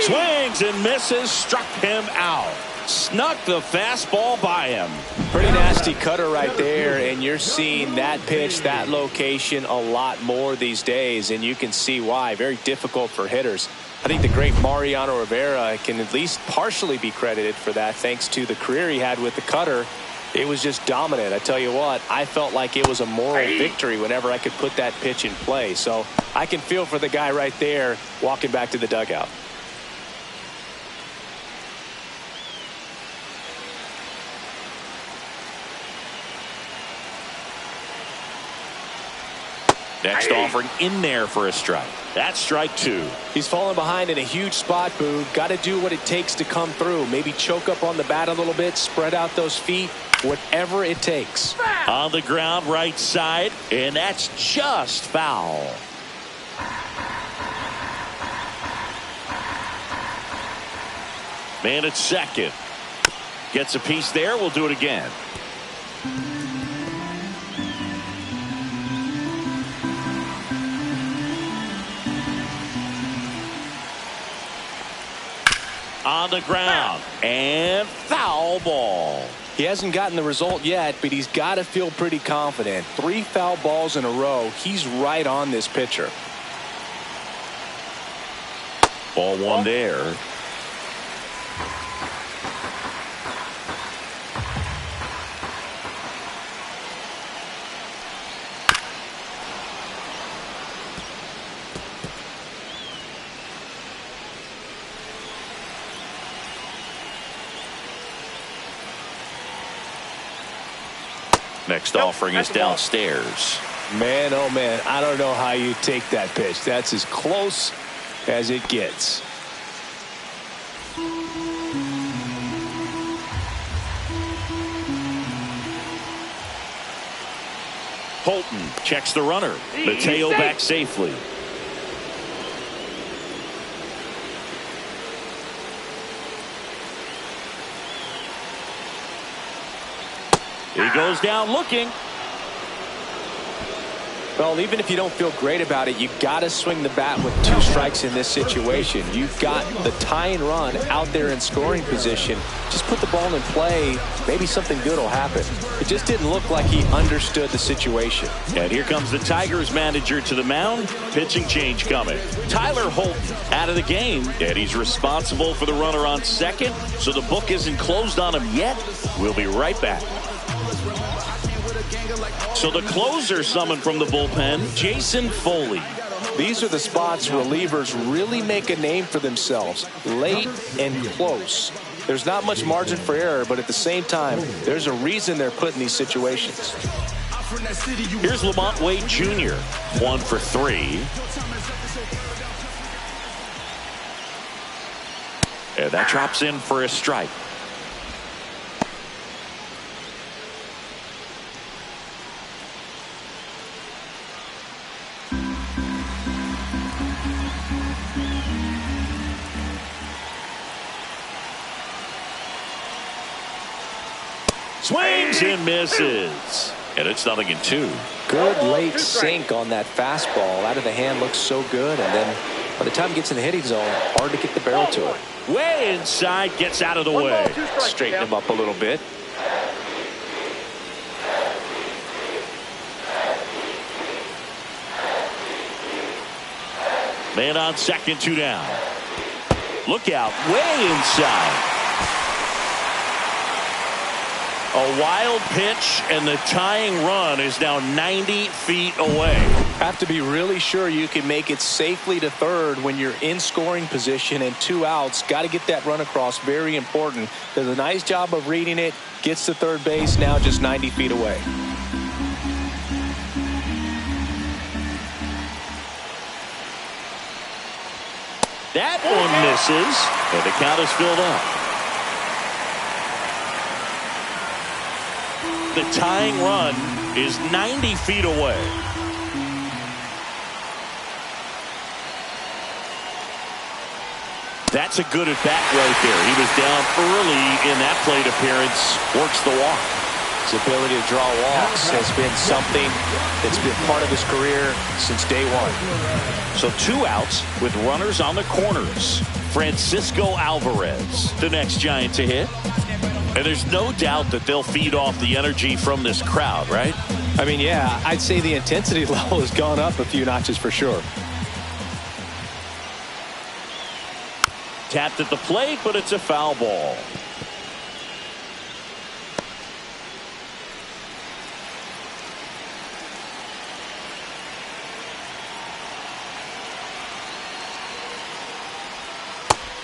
Swings and misses, struck him out. Snuck the fastball by him. Pretty nasty cutter right there, and you're seeing that pitch, that location a lot more these days, and you can see why. Very difficult for hitters. I think the great Mariano Rivera can at least partially be credited for that, thanks to the career he had with the cutter. It was just dominant. I tell you what, I felt like it was a moral victory whenever I could put that pitch in play. So I can feel for the guy right there walking back to the dugout. Next offering in there for a strike. That's strike 2. He's fallen behind in a huge spot, Boog. Got to do what it takes to come through. Maybe choke up on the bat a little bit, spread out those feet, whatever it takes. On the ground, right side, and that's just foul. Man at second. Gets a piece there. We'll do it again. On the ground, and foul ball. He hasn't gotten the result yet, but he's got to feel pretty confident. 3 foul balls in a row. He's right on this pitcher. Ball 1 there. Next offering is downstairs. Man, oh man, I don't know how you take that pitch. That's as close as it gets. Holton checks the runner. Mateo back safely. He goes down looking. Well, even if you don't feel great about it, you got to swing the bat with 2 strikes in this situation. You've got the tying run out there in scoring position. Just put the ball in play. Maybe something good will happen. It just didn't look like he understood the situation. And here comes the Tigers manager to the mound. Pitching change coming. Tyler Holt out of the game, and he's responsible for the runner on second, so the book isn't closed on him yet. We'll be right back. So the closer summoned from the bullpen, Jason Foley. These are the spots relievers really make a name for themselves, late and close. There's not much margin for error, but at the same time, there's a reason they're put in these situations. Here's Lamont Wade Jr., 1 for 3. And that drops in for a strike. Swings and misses. And it's 0-2. Good late sink on that fastball. Out of the hand looks so good. And then by the time it gets in the hitting zone, hard to get the barrel to it. Way inside, gets out of the way. Straighten him up a little bit. Man on second, 2 down. Look out, way inside. A wild pitch, and the tying run is now 90 feet away. Have to be really sure you can make it safely to third when you're in scoring position and 2 outs. Got to get that run across. Very important. Does a nice job of reading it. Gets to third base, now just 90 feet away. That one misses, and the count is filled up. The tying run is 90 feet away. That's a good at bat right there. He was down early in that plate appearance. Works the walk. His ability to draw walks has been something that's been part of his career since day one. So 2 outs with runners on the corners. Francisco Alvarez, the next Giant to hit. And there's no doubt that they'll feed off the energy from this crowd, right? I mean, yeah, I'd say the intensity level has gone up a few notches for sure. Tapped at the plate, but it's a foul ball.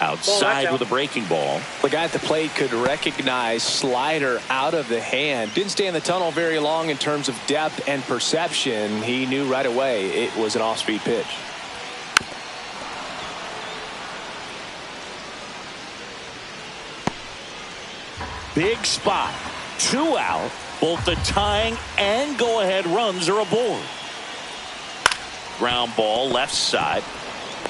Outside with a breaking ball. The guy at the plate could recognize slider out of the hand. Didn't stay in the tunnel very long in terms of depth and perception. He knew right away it was an off-speed pitch. Big spot. 2 out. Both the tying and go-ahead runs are aboard. Ground ball left side.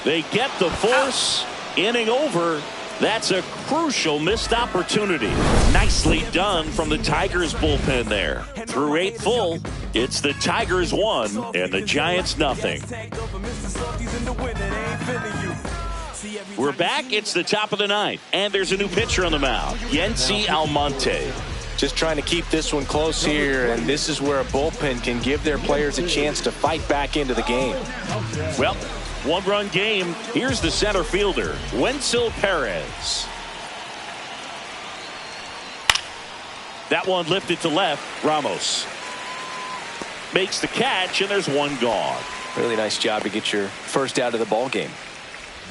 They get the force. Inning over. That's a crucial missed opportunity. Nicely done from the Tigers bullpen there. Through 8 full, it's the Tigers 1 and the Giants nothing. We're back. It's the top of the 9th, and there's a new pitcher on the mound, Yency Almonte. Just trying to keep this one close here, and this is where a bullpen can give their players a chance to fight back into the game. Well, 1-run game. Here's the center fielder, Wenzel Perez. That one lifted to left. Ramos makes the catch, and there's 1 gone. Really nice job to get your first out of the ball game.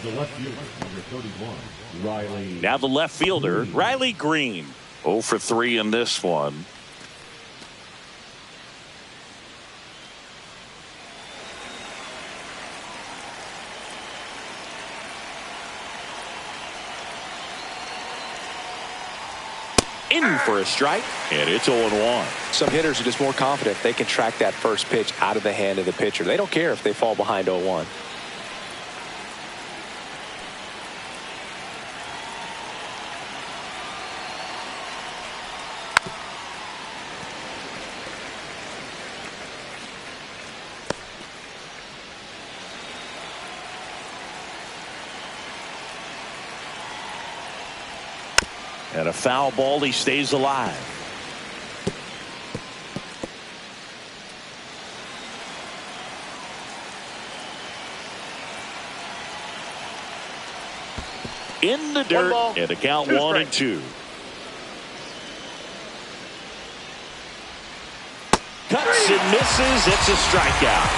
The left fielder, number 31, Riley. Now the left fielder, Riley Green. 0 for 3 in this one. In for a strike, and it's 0-1. Some hitters are just more confident they can track that first pitch out of the hand of the pitcher. They don't care if they fall behind 0-1. And a foul ball. He stays alive. In the dirt, and a count 1-2. Cuts and misses. It's a strikeout.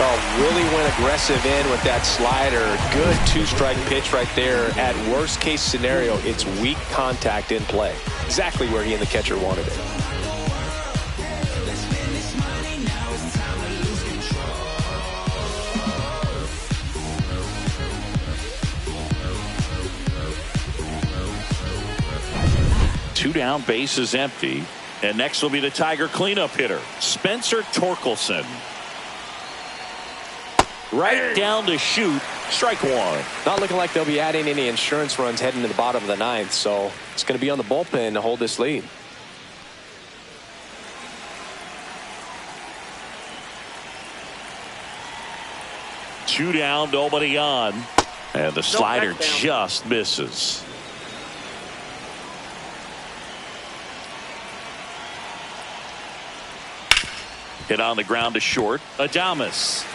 Oh, really went aggressive in with that slider. Good 2-strike pitch right there. At worst case scenario, it's weak contact in play. Exactly where he and the catcher wanted it. Two down, base is empty. And next will be the Tiger cleanup hitter, Spencer Torkelson. Right down to shoot. Strike one. Not looking like they'll be adding any insurance runs heading to the bottom of the ninth, so it's going to be on the bullpen to hold this lead. Two down, nobody on. And the slider just misses. Hit on the ground to short. Adames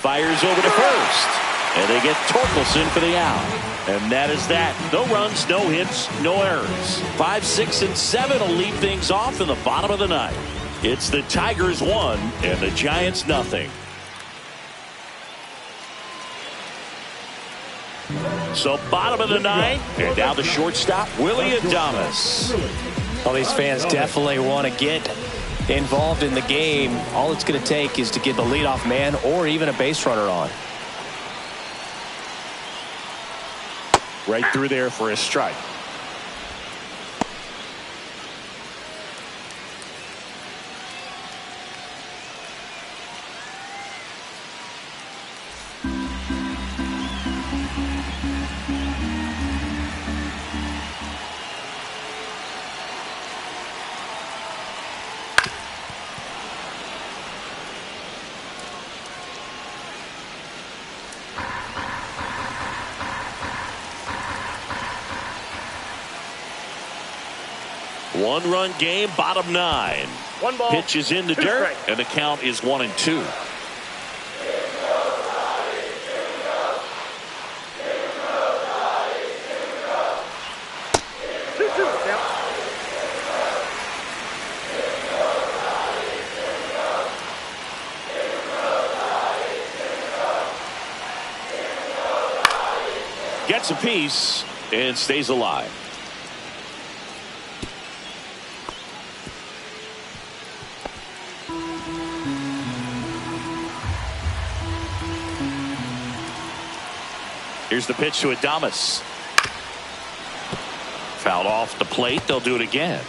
fires over to first. And they get Torkelson for the out. And that is that. No runs, no hits, no errors. 5, 6, and 7 will lead things off in the bottom of the ninth. It's the Tigers 1 and the Giants nothing. So bottom of the ninth, and now the shortstop, Willy Adames. Well, these fans definitely want to get involved in the game. All it's going to take is to get the leadoff man or even a base runner on. Right through there for a strike. One-run game, bottom 9. One ball. Pitch is in the dirt, strikes. and the count is 1-2. 2-2 count. Gets a piece and stays alive. Here's the pitch to Adames. Fouled off the plate. They'll do it again.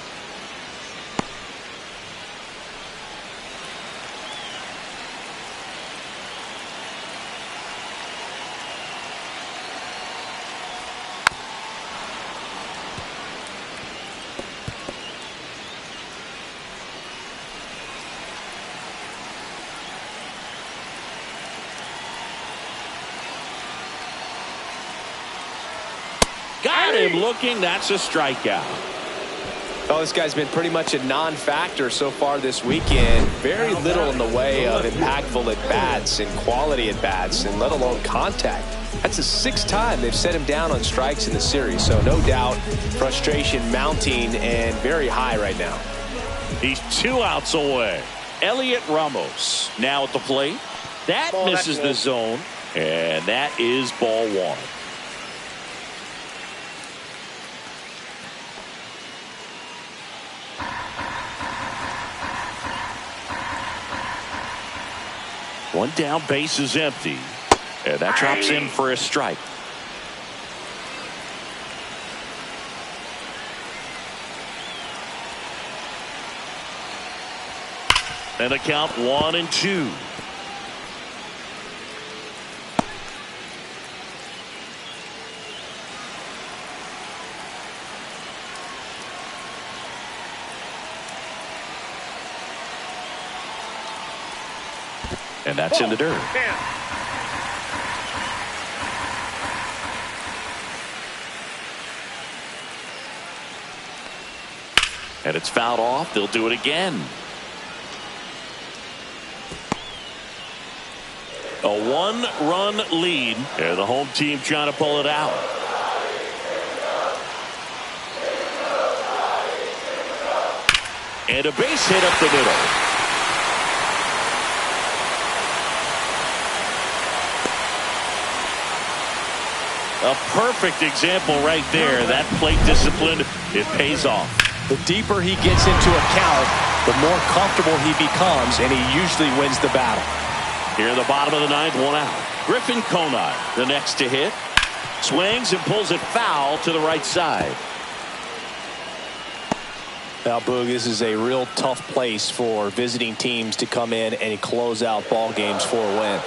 Got him looking. That's a strikeout. Oh, this guy's been pretty much a non-factor so far this weekend. Very little in the way of impactful at-bats and quality at-bats, and let alone contact. That's the 6th time they've set him down on strikes in the series, so no doubt frustration mounting and very high right now. He's 2 outs away. Elliot Ramos now at the plate. That misses the zone, and that is ball 1. One down, base is empty. And that drops in for a strike. And a count 1-2. And that's in the dirt. And it's fouled off. They'll do it again. A one-run lead, and the home team trying to pull it out. And a base hit up the middle. A perfect example right there. That plate discipline, it pays off. The deeper he gets into a count, the more comfortable he becomes, and he usually wins the battle. Here in the bottom of the ninth, one out. Griffin Conine, the next to hit. Swings and pulls it foul to the right side. Now, Boog, this is a real tough place for visiting teams to come in and close out ball games for a win.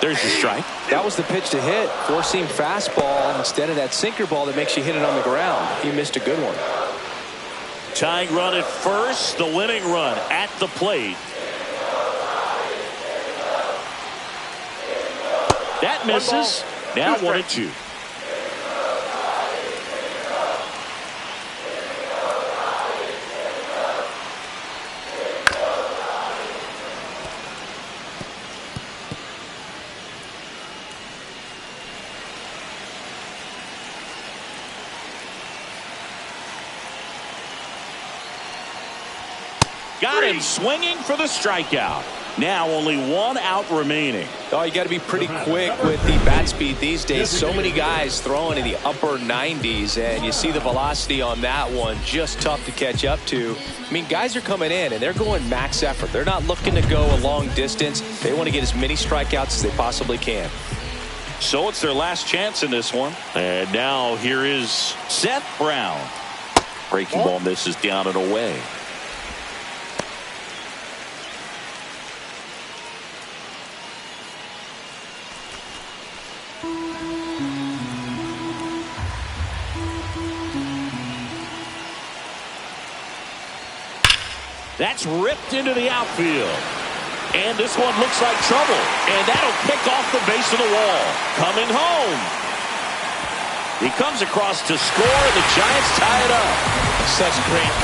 There's the strike. That was the pitch to hit. Four-seam fastball instead of that sinker ball that makes you hit it on the ground. He missed a good one. Tying run at first, the winning run at the plate. That misses. Now 1-2. Got him swinging for the strikeout. Now only one out remaining. Oh, you got to be pretty quick with the bat speed these days. So many guys throwing in the upper 90s, and you see the velocity on that one. Just tough to catch up to. I mean, guys are coming in, and they're going max effort. They're not looking to go a long distance. They want to get as many strikeouts as they possibly can. So it's their last chance in this one. And now here is Seth Brown. Breaking ball misses down and away. That's ripped into the outfield. And this one looks like trouble. And that'll kick off the base of the wall. Coming home. He comes across to score. The Giants tie it up. Such great